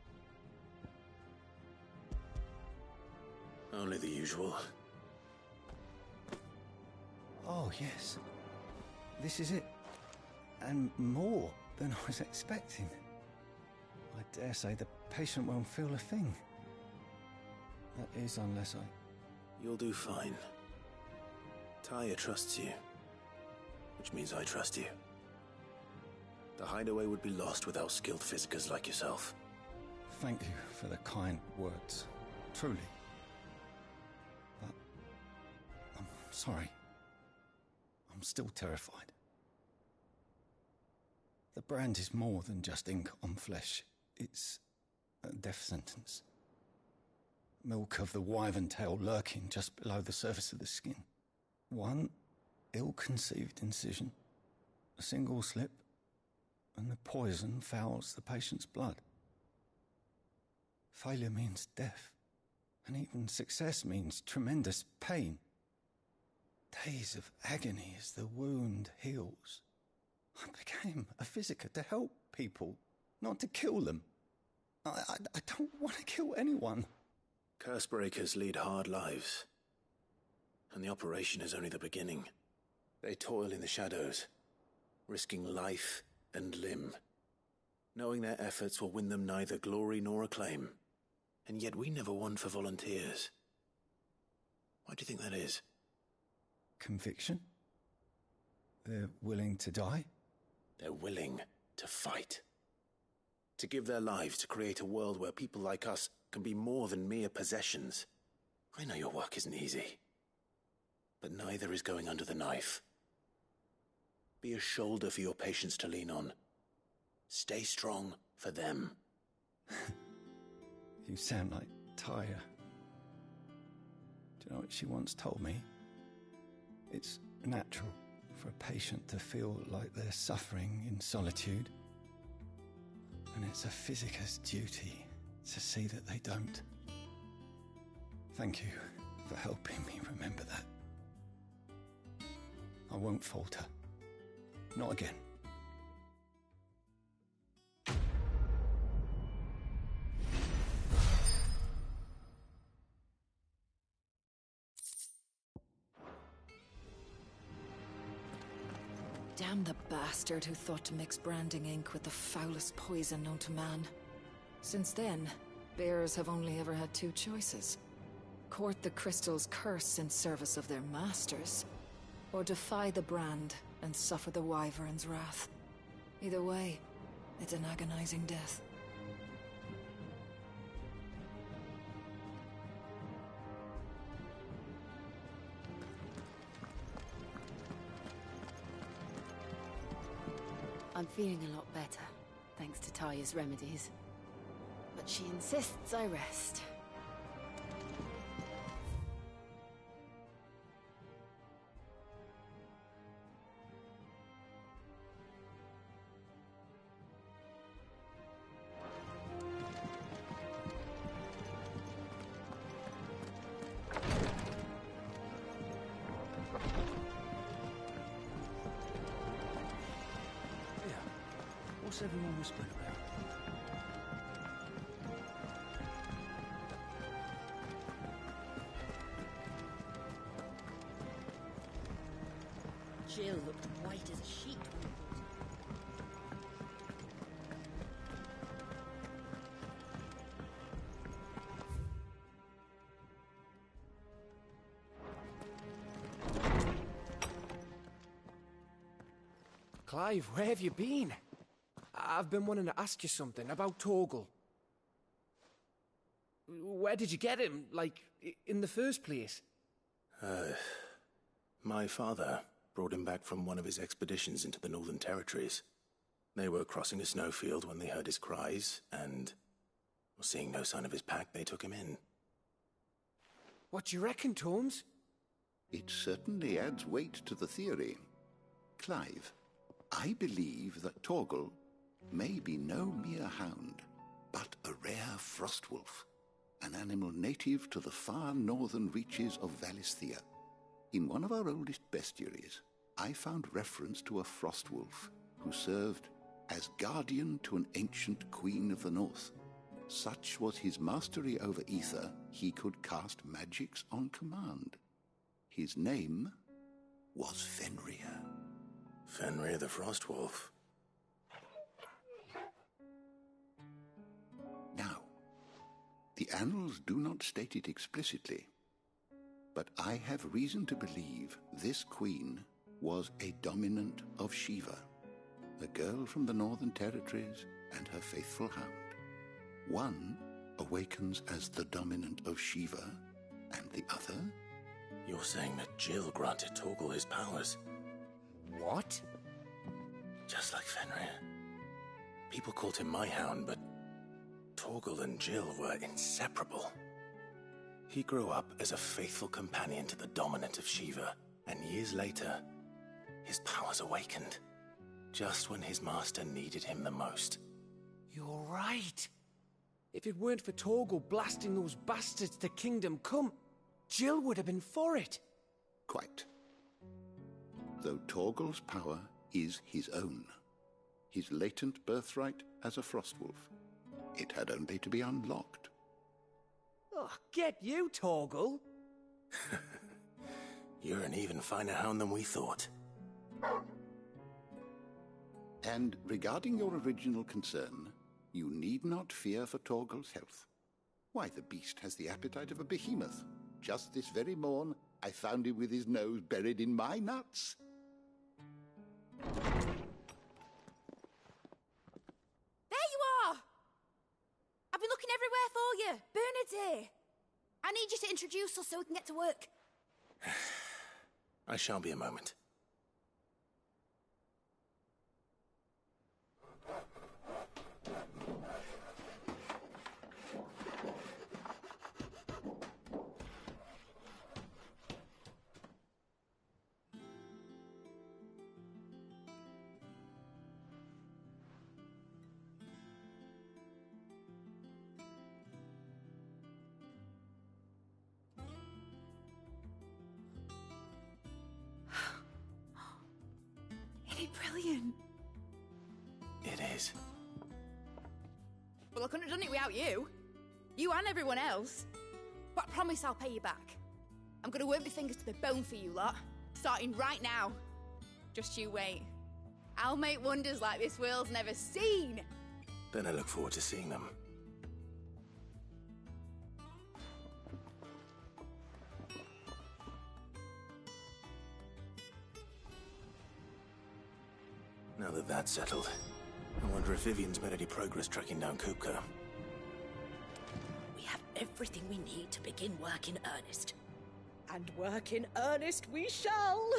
Only the usual. Oh, yes. This is it. And more than I was expecting. I dare say the patient won't feel a thing. That is, unless I... You'll do fine. Tyre trusts you. Which means I trust you. The hideaway would be lost without skilled physicers like yourself. Thank you for the kind words. Truly. But... I'm sorry. I'm still terrified. The brand is more than just ink on flesh. It's a death sentence. Milk of the wyvern tail lurking just below the surface of the skin. One ill-conceived incision, a single slip, and the poison fouls the patient's blood. Failure means death, and even success means tremendous pain. Days of agony as the wound heals. I became a physiker to help people, not to kill them. I don't want to kill anyone. Cursebreakers lead hard lives. And the operation is only the beginning. They toil in the shadows, risking life and limb, knowing their efforts will win them neither glory nor acclaim. And yet we never won for volunteers. Why do you think that is? Conviction? They're willing to die? They're willing to fight. To give their lives to create a world where people like us can be more than mere possessions. I know your work isn't easy. But neither is going under the knife. Be a shoulder for your patients to lean on. Stay strong for them. You sound like Tyre. Do you know what she once told me? It's natural for a patient to feel like they're suffering in solitude. And it's a physiker's duty to see that they don't. Thank you for helping me remember that. I won't falter. Not again. Damn the bastard who thought to mix branding ink with the foulest poison known to man. Since then, bears have only ever had two choices. Court the crystal's curse in service of their masters, or defy the brand and suffer the wyvern's wrath. Either way, it's an agonizing death. I'm feeling a lot better, thanks to Taya's remedies. But she insists I rest. What's everyone whispering about? Jill looked white as a sheet when we brought her. Clive, where have you been? I've been wanting to ask you something about Torgal. Where did you get him, like, in the first place? My father brought him back from one of his expeditions into the Northern Territories. They were crossing a snowfield when they heard his cries, and, seeing no sign of his pack, they took him in. What do you reckon, Tomes? It certainly adds weight to the theory. Clive, I believe that Torgal may be no mere hound, but a rare frostwolf, an animal native to the far northern reaches of Valisthea. In one of our oldest bestiaries, I found reference to a frostwolf who served as guardian to an ancient queen of the north. Such was his mastery over ether, he could cast magics on command. His name was Fenrir. Fenrir the Frostwolf. Now, the annals do not state it explicitly, but I have reason to believe this queen was a dominant of Shiva, a girl from the Northern Territories and her faithful hound. One awakens as the dominant of Shiva, and the other? You're saying that Jill granted Torgal his powers? What? Just like Fenrir. People called him my hound, but Torgal and Jill were inseparable. He grew up as a faithful companion to the dominant of Shiva, and years later, his powers awakened, just when his master needed him the most. You're right. If it weren't for Torgal blasting those bastards to Kingdom Come, Jill would have been for it. Quite. Though Torgal's power is his own, his latent birthright as a Frostwolf, it had only to be unlocked. Oh, get you, Torgal! You're an even finer hound than we thought. And regarding your original concern, you need not fear for Torgal's health. Why, the beast has the appetite of a behemoth. Just this very morn, I found him with his nose buried in my nuts. There you are! I've been looking everywhere for you. Bernard's here. I need you to introduce us so we can get to work. I shall be a moment. Brilliant. It is. Well, I couldn't have done it without you. You and everyone else. But I promise I'll pay you back. I'm gonna work my fingers to the bone for you lot. Starting right now. Just you wait. I'll make wonders like this world's never seen. Then I look forward to seeing them. Now that that's settled, I wonder if Vivian's made any progress tracking down Kupka. We have everything we need to begin work in earnest. And work in earnest we shall!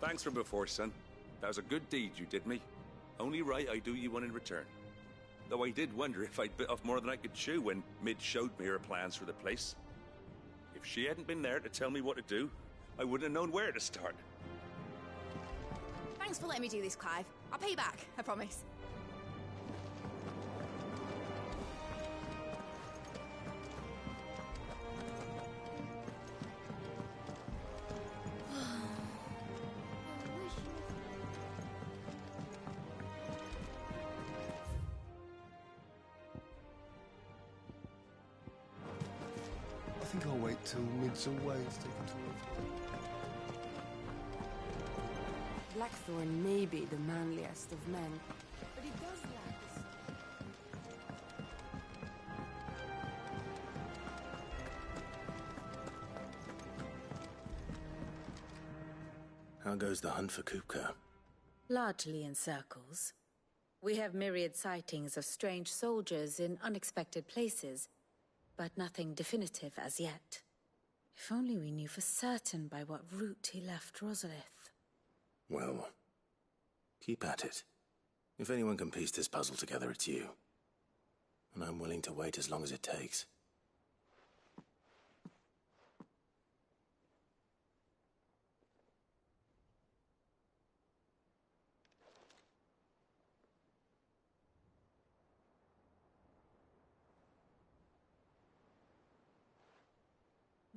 Thanks from before, son. That was a good deed you did me. Only right I do you one in return. Though I did wonder if I'd bit off more than I could chew when Mid showed me her plans for the place. If she hadn't been there to tell me what to do, I wouldn't have known where to start. Thanks for letting me do this, Clive. I'll pay you back, I promise. I think I'll wait till Mid's away to take him to work. Blackthorn may be the manliest of men, but he does lack the... How goes the hunt for Kupka? Largely in circles. We have myriad sightings of strange soldiers in unexpected places, but nothing definitive as yet. If only we knew for certain by what route he left Rosalith. Well, keep at it. If anyone can piece this puzzle together, it's you. And I'm willing to wait as long as it takes.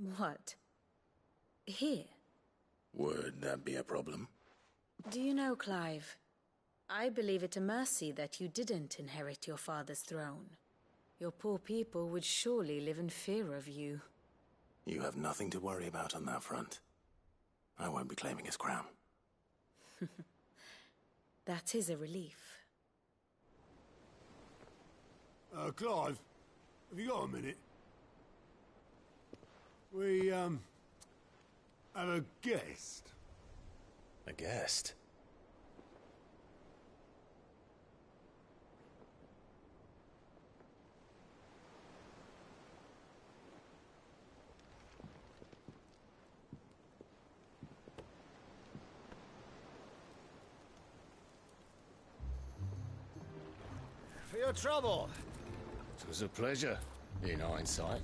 What? Here? Would that be a problem? Do you know, Clive? I believe it a mercy that you didn't inherit your father's throne. Your poor people would surely live in fear of you. You have nothing to worry about on that front. I won't be claiming his crown. That is a relief. Clive, have you got a minute? We, have a guest. A guest? For your trouble. It was a pleasure, in hindsight.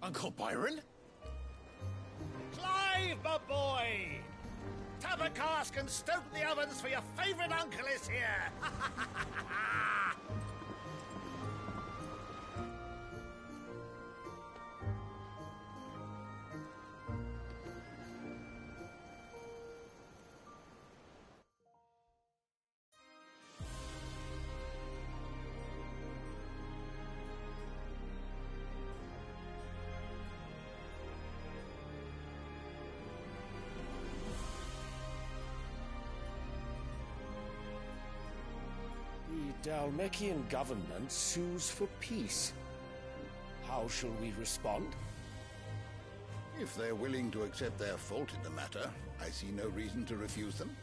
Uncle Byron? Clive, my boy! Tap a cask and stoke the ovens, for your favourite uncle is here! The Dalmekian government sues for peace. How shall we respond? If they're willing to accept their fault in the matter, I see no reason to refuse them.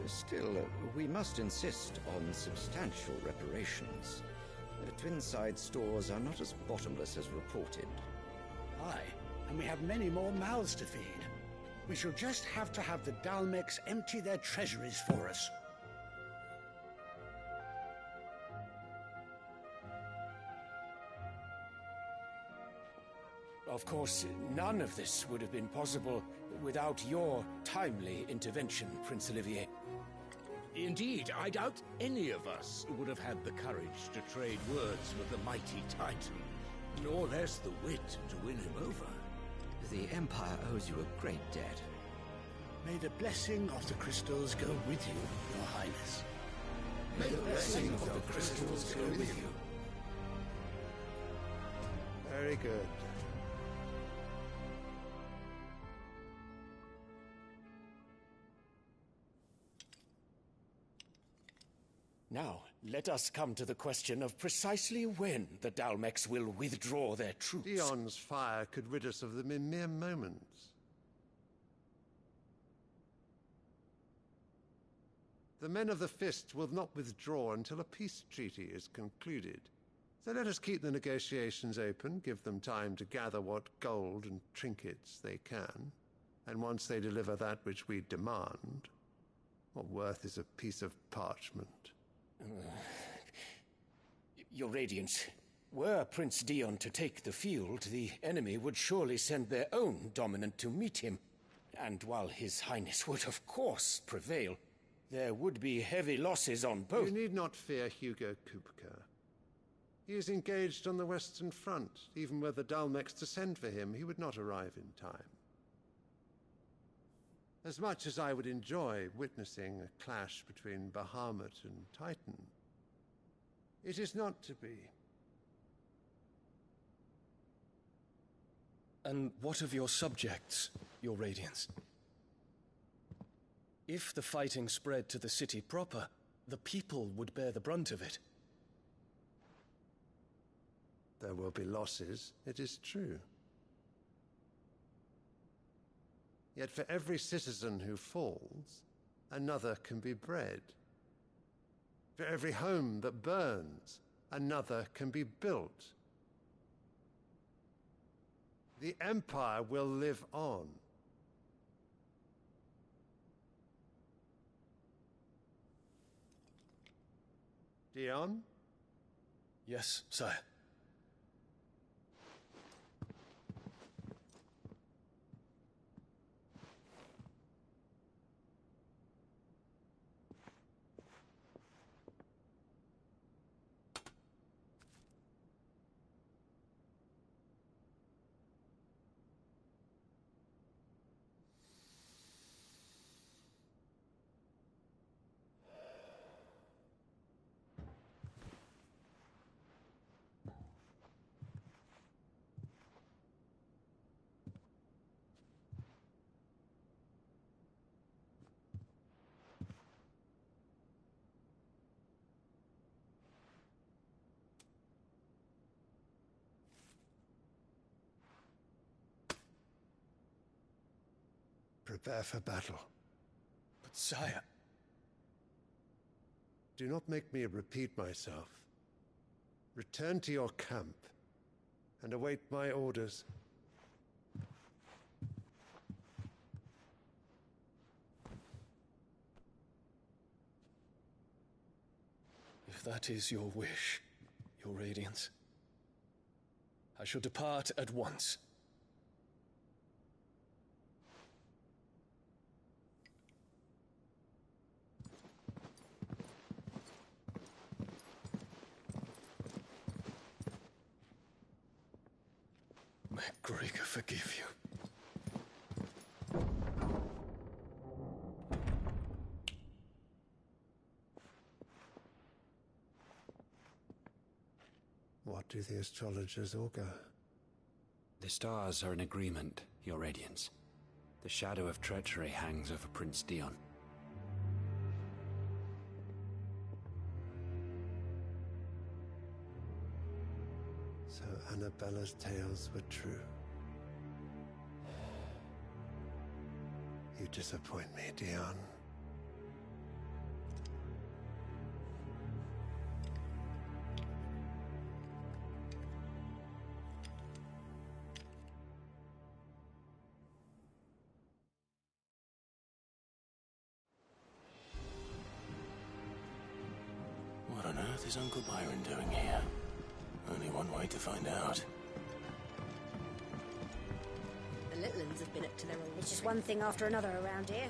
Still, we must insist on substantial reparations. Twinside stores are not as bottomless as reported. Aye, and we have many more mouths to feed. We shall just have to have the Dalmecs empty their treasuries for us. Of course, none of this would have been possible without your timely intervention, Prince Olivier. Indeed, I doubt any of us would have had the courage to trade words with the mighty Titan, nor less the wit to win him over. The Empire owes you a great debt. May the blessing of the crystals go with you, Your Highness. May the blessing of the crystals go with you. Very good. Now, let us come to the question of precisely when the Dalmecs will withdraw their troops. Dion's fire could rid us of them in mere moments. The men of the Fist will not withdraw until a peace treaty is concluded. So let us keep the negotiations open, give them time to gather what gold and trinkets they can, and once they deliver that which we demand, what worth is a piece of parchment? Your Radiance, were Prince Dion to take the field, the enemy would surely send their own dominant to meet him. And while His Highness would of course prevail, there would be heavy losses on both. You need not fear Hugo Kupka. He is engaged on the Western Front. Even were the Dalmecs to send for him, he would not arrive in time. As much as I would enjoy witnessing a clash between Bahamut and Titan, it is not to be. And what of your subjects, Your Radiance? If the fighting spread to the city proper, the people would bear the brunt of it. There will be losses, it is true. Yet for every citizen who falls, another can be bred. For every home that burns, another can be built. The Empire will live on. Dion? Yes, sire. Prepare for battle. But sire... Do not make me repeat myself. Return to your camp and await my orders. If that is your wish, Your Radiance, I shall depart at once. May Gregor forgive you. What do the astrologers augur? The stars are in agreement, Your Radiance. The shadow of treachery hangs over Prince Dion. So Annabella's tales were true. You disappoint me, Dion. What on earth is Uncle Byron doing here? Only one way to find out. The little uns have been up to their old. It's just one thing after another around here.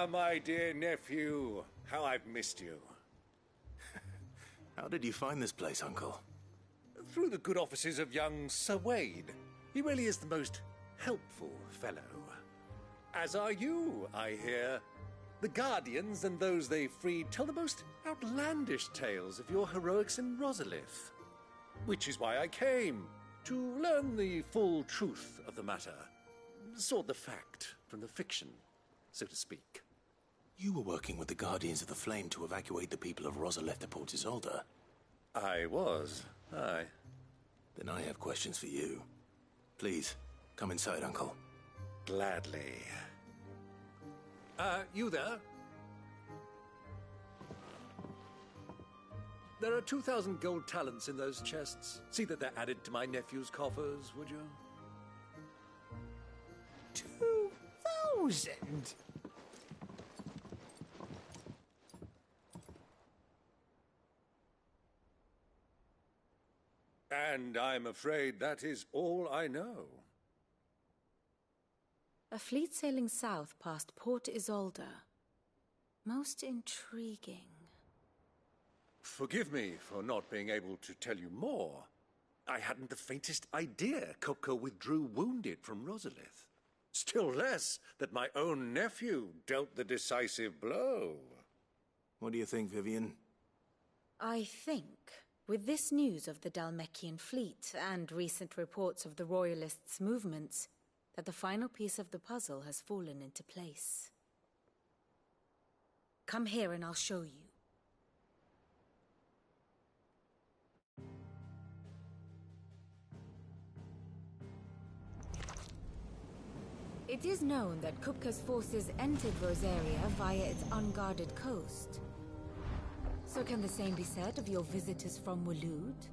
My dear nephew, how I've missed you. How did you find this place, Uncle? Through the good offices of young Sir Wade. He really is the most helpful fellow. As are you, I hear. The Guardians and those they freed tell the most outlandish tales of your heroics in Rosalith. Which is why I came, to learn the full truth of the matter. Sort the fact from the fiction, so to speak. You were working with the Guardians of the Flame to evacuate the people of Rosalith to Port Isolde. I was, aye. Then I have questions for you. Please, come inside, Uncle. Gladly. You there? There are 2,000 gold talents in those chests. See that they're added to my nephew's coffers, would you? 2,000? And I'm afraid that is all I know. A fleet sailing south past Port Isolde. Most intriguing. Forgive me for not being able to tell you more. I hadn't the faintest idea Kopka withdrew wounded from Rosalith. Still less that my own nephew dealt the decisive blow. What do you think, Vivian? I think, with this news of the Dalmekian fleet and recent reports of the Royalists' movements, that the final piece of the puzzle has fallen into place. Come here and I'll show you. It is known that Kupka's forces entered Rosaria via its unguarded coast. So can the same be said of your visitors from Waloed?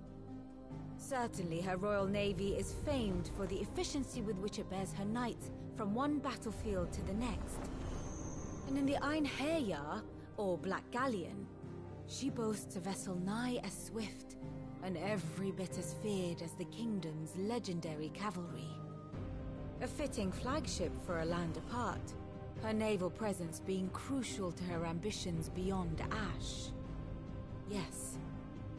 Certainly her Royal Navy is famed for the efficiency with which it bears her knights from one battlefield to the next. And in the Einherjar, or Black Galleon, she boasts a vessel nigh as swift and every bit as feared as the kingdom's legendary cavalry. A fitting flagship for a land apart, her naval presence being crucial to her ambitions beyond Ash. Yes,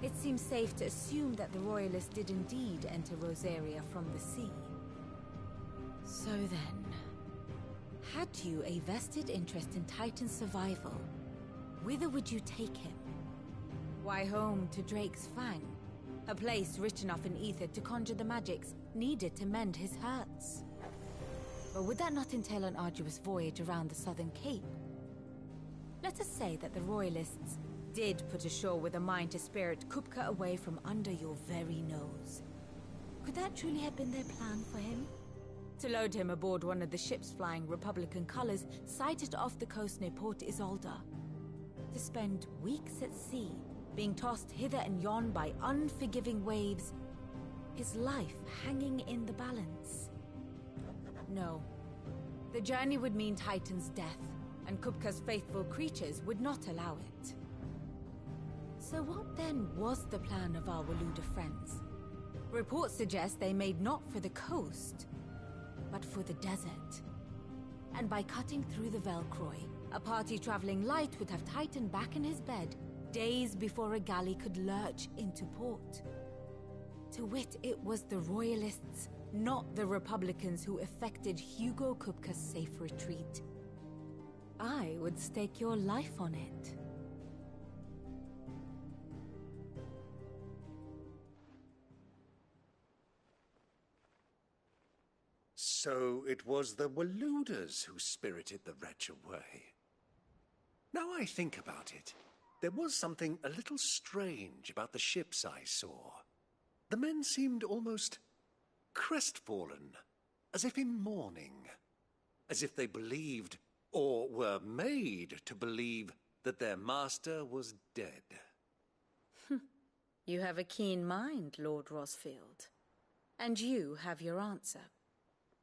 it seems safe to assume that the Royalists did indeed enter Rosaria from the sea. So then, had you a vested interest in Titan's survival, whither would you take him? Why home to Drake's Fang? A place rich enough in ether to conjure the magics needed to mend his hurts. But would that not entail an arduous voyage around the southern cape? Let us say that the Royalists did put ashore with a mind to spirit Kupka away from under your very nose. Could that truly have been their plan for him? To load him aboard one of the ships flying Republican colors sighted off the coast near Port Isolde. To spend weeks at sea, being tossed hither and yon by unforgiving waves, his life hanging in the balance. No. The journey would mean Titan's death, and Kupka's faithful creatures would not allow it. So what then was the plan of our Waluda friends? Reports suggest they made not for the coast, but for the desert. And by cutting through the Velcroy, a party traveling light would have Titan back in his bed days before a galley could lurch into port. To wit, it was the Royalists, not the Republicans, who effected Hugo Kupka's safe retreat. I would stake your life on it. So it was the Waludas who spirited the wretch away. Now I think about it, there was something a little strange about the ships I saw. The men seemed almost crestfallen, as if in mourning, as if they believed, or were made to believe, that their master was dead. You have a keen mind, Lord Rosfield. And you have your answer.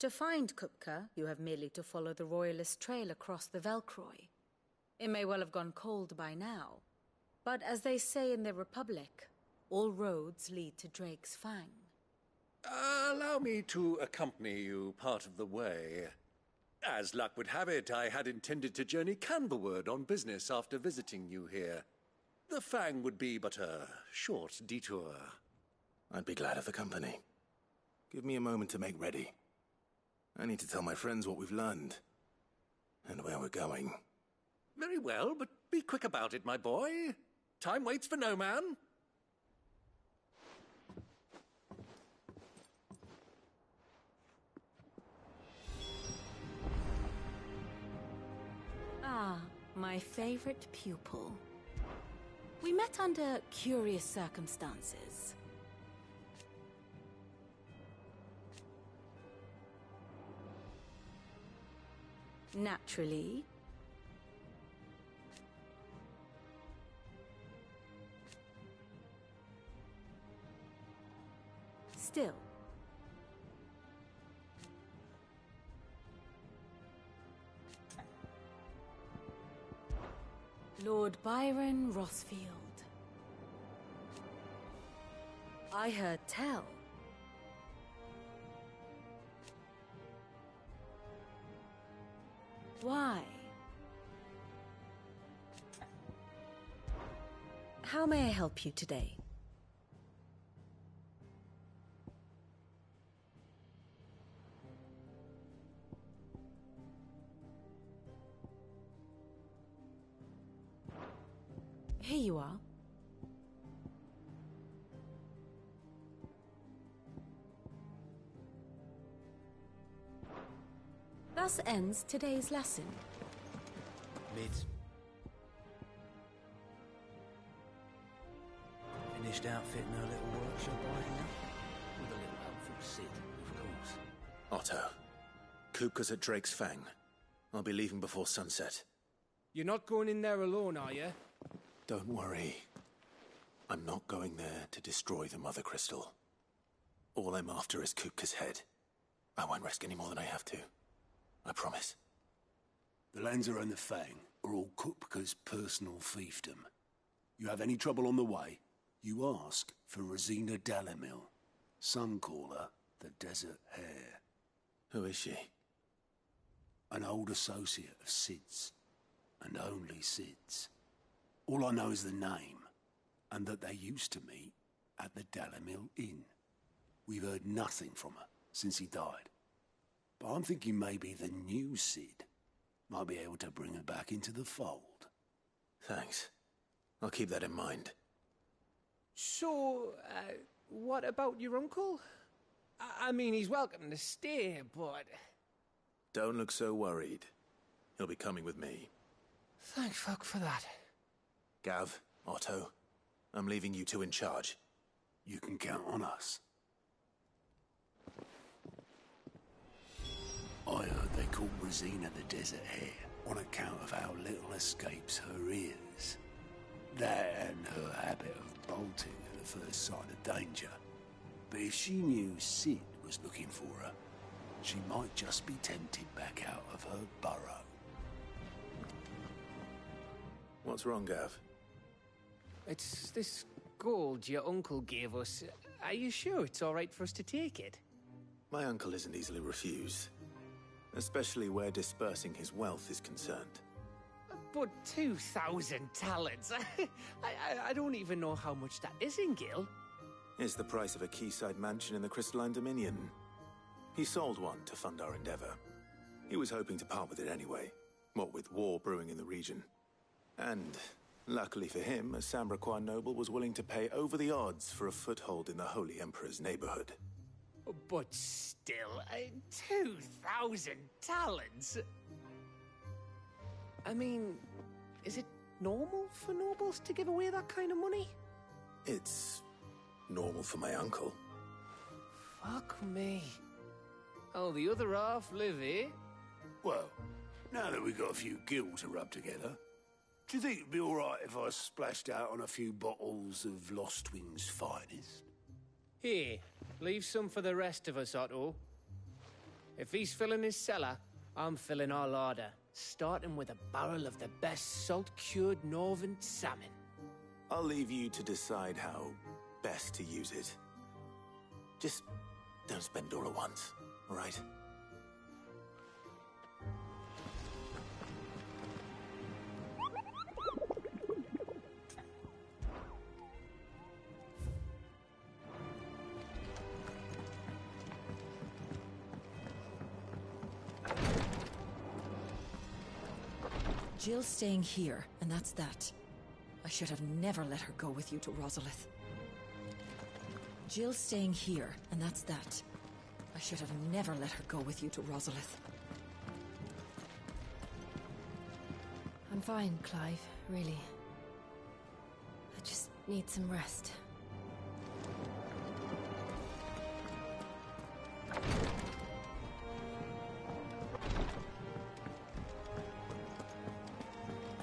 To find Kupka, you have merely to follow the Royalist trail across the Velcroy. It may well have gone cold by now, but as they say in the Republic, all roads lead to Drake's Fang. Allow me to accompany you part of the way. As luck would have it, I had intended to journey Canberward on business after visiting you here. The Fang would be but a short detour. I'd be glad of the company. Give me a moment to make ready. I need to tell my friends what we've learned, and where we're going. Very well, but be quick about it, my boy. Time waits for no man. Ah, my favorite pupil. We met under curious circumstances. Naturally. Still. Lord Byron Rosfield. I heard tell. Why? How may I help you today? Here you are. Thus ends today's lesson. Mid. Finished outfitting her little workshop right now? With a little help from Sid, of course. Otto, Kupka's at Drake's Fang. I'll be leaving before sunset. You're not going in there alone, are you? Don't worry. I'm not going there to destroy the Mother Crystal. All I'm after is Kupka's head. I won't risk any more than I have to. I promise. The Lanza and the Fang are all Kupka's personal fiefdom. You have any trouble on the way, you ask for Rosina Dalamil. Some call her the Desert Hare. Who is she? An old associate of Sid's, and only Sid's. All I know is the name, and that they used to meet at the Dalamil Inn. We've heard nothing from her since he died. But I'm thinking maybe the new Sid might be able to bring her back into the fold. Thanks. I'll keep that in mind. So, what about your uncle? I mean, he's welcome to stay, but... Don't look so worried. He'll be coming with me. Thank fuck for that. Gav, Otto, I'm leaving you two in charge. You can count on us. I heard they call Rosina the Desert Hare on account of how little escapes her ears. That and her habit of bolting at the first sign of danger. But if she knew Sid was looking for her, she might just be tempted back out of her burrow. What's wrong, Gav? It's this gold your uncle gave us. Are you sure it's all right for us to take it? My uncle isn't easily refused, especially where dispersing his wealth is concerned. But 2,000 talents. I don't even know how much that is in Gil. It's the price of a quayside mansion in the Crystalline Dominion. He sold one to fund our endeavor. He was hoping to part with it anyway, what with war brewing in the region. And, luckily for him, a Sambraquan noble was willing to pay over the odds for a foothold in the Holy Emperor's neighborhood. But still, 2,000 talents? I mean, is it normal for nobles to give away that kind of money? It's normal for my uncle. Fuck me. Oh, the other half live here? Well, now that we've got a few gills to rub together, do you think it'd be all right if I splashed out on a few bottles of Lost Wing's finest? Here, leave some for the rest of us, Otto. If he's filling his cellar, I'm filling our larder, starting with a barrel of the best salt-cured northern salmon. I'll leave you to decide how best to use it. Just don't spend all at once, all right? Jill's staying here, and that's that. I should have never let her go with you to Rosalith. Jill's staying here, and that's that. I should have never let her go with you to Rosalith. I'm fine, Clive, really. I just need some rest.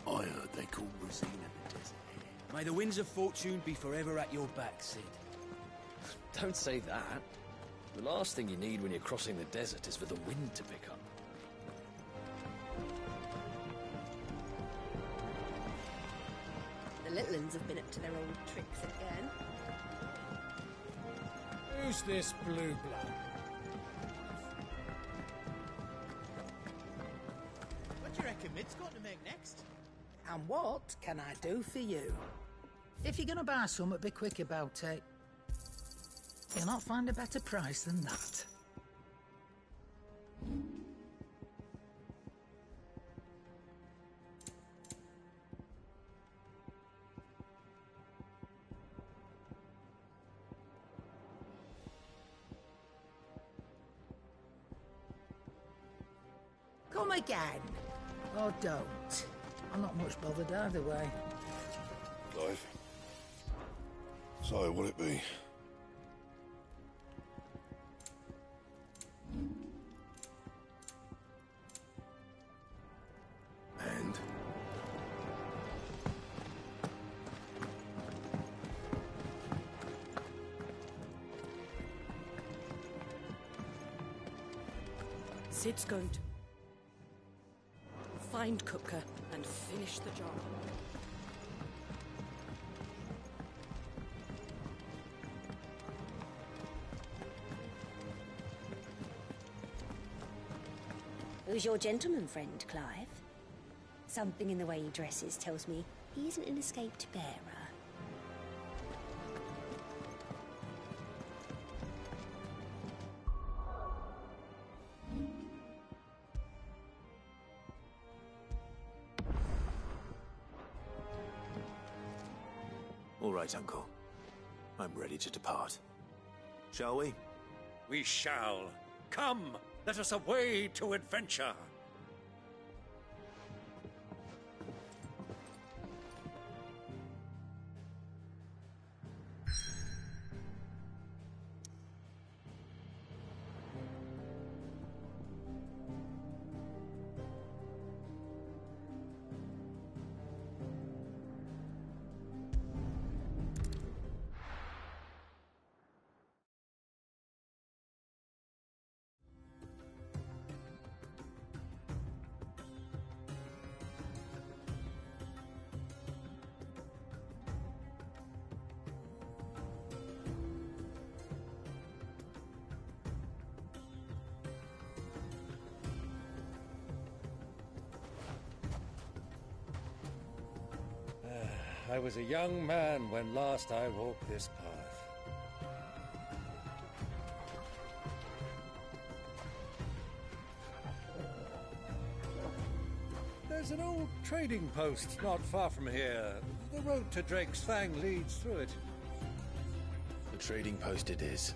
I heard they call Rosina the Desert Hare. May the winds of fortune be forever at your back, Sid. Don't say that. The last thing you need when you're crossing the desert is for the wind to pick up. The little uns have been up to their old tricks again. Who's this blue blood? What do you reckon Mid's got to make next? And what can I do for you? If you're gonna buy something, be quick about it. You'll not find a better price than that. Come again. Or don't. I'm not much bothered either way. Clive. So, will it be? And? Sid's going to find Kupka and finish the job. Who's your gentleman friend, Clive? Something in the way he dresses tells me he isn't an escaped bearer. All right, Uncle. I'm ready to depart. Shall we? We shall. Come, let us away to adventure. I was a young man when last I walked this path. There's an old trading post not far from here. The road to Drake's Fang leads through it. The trading post it is.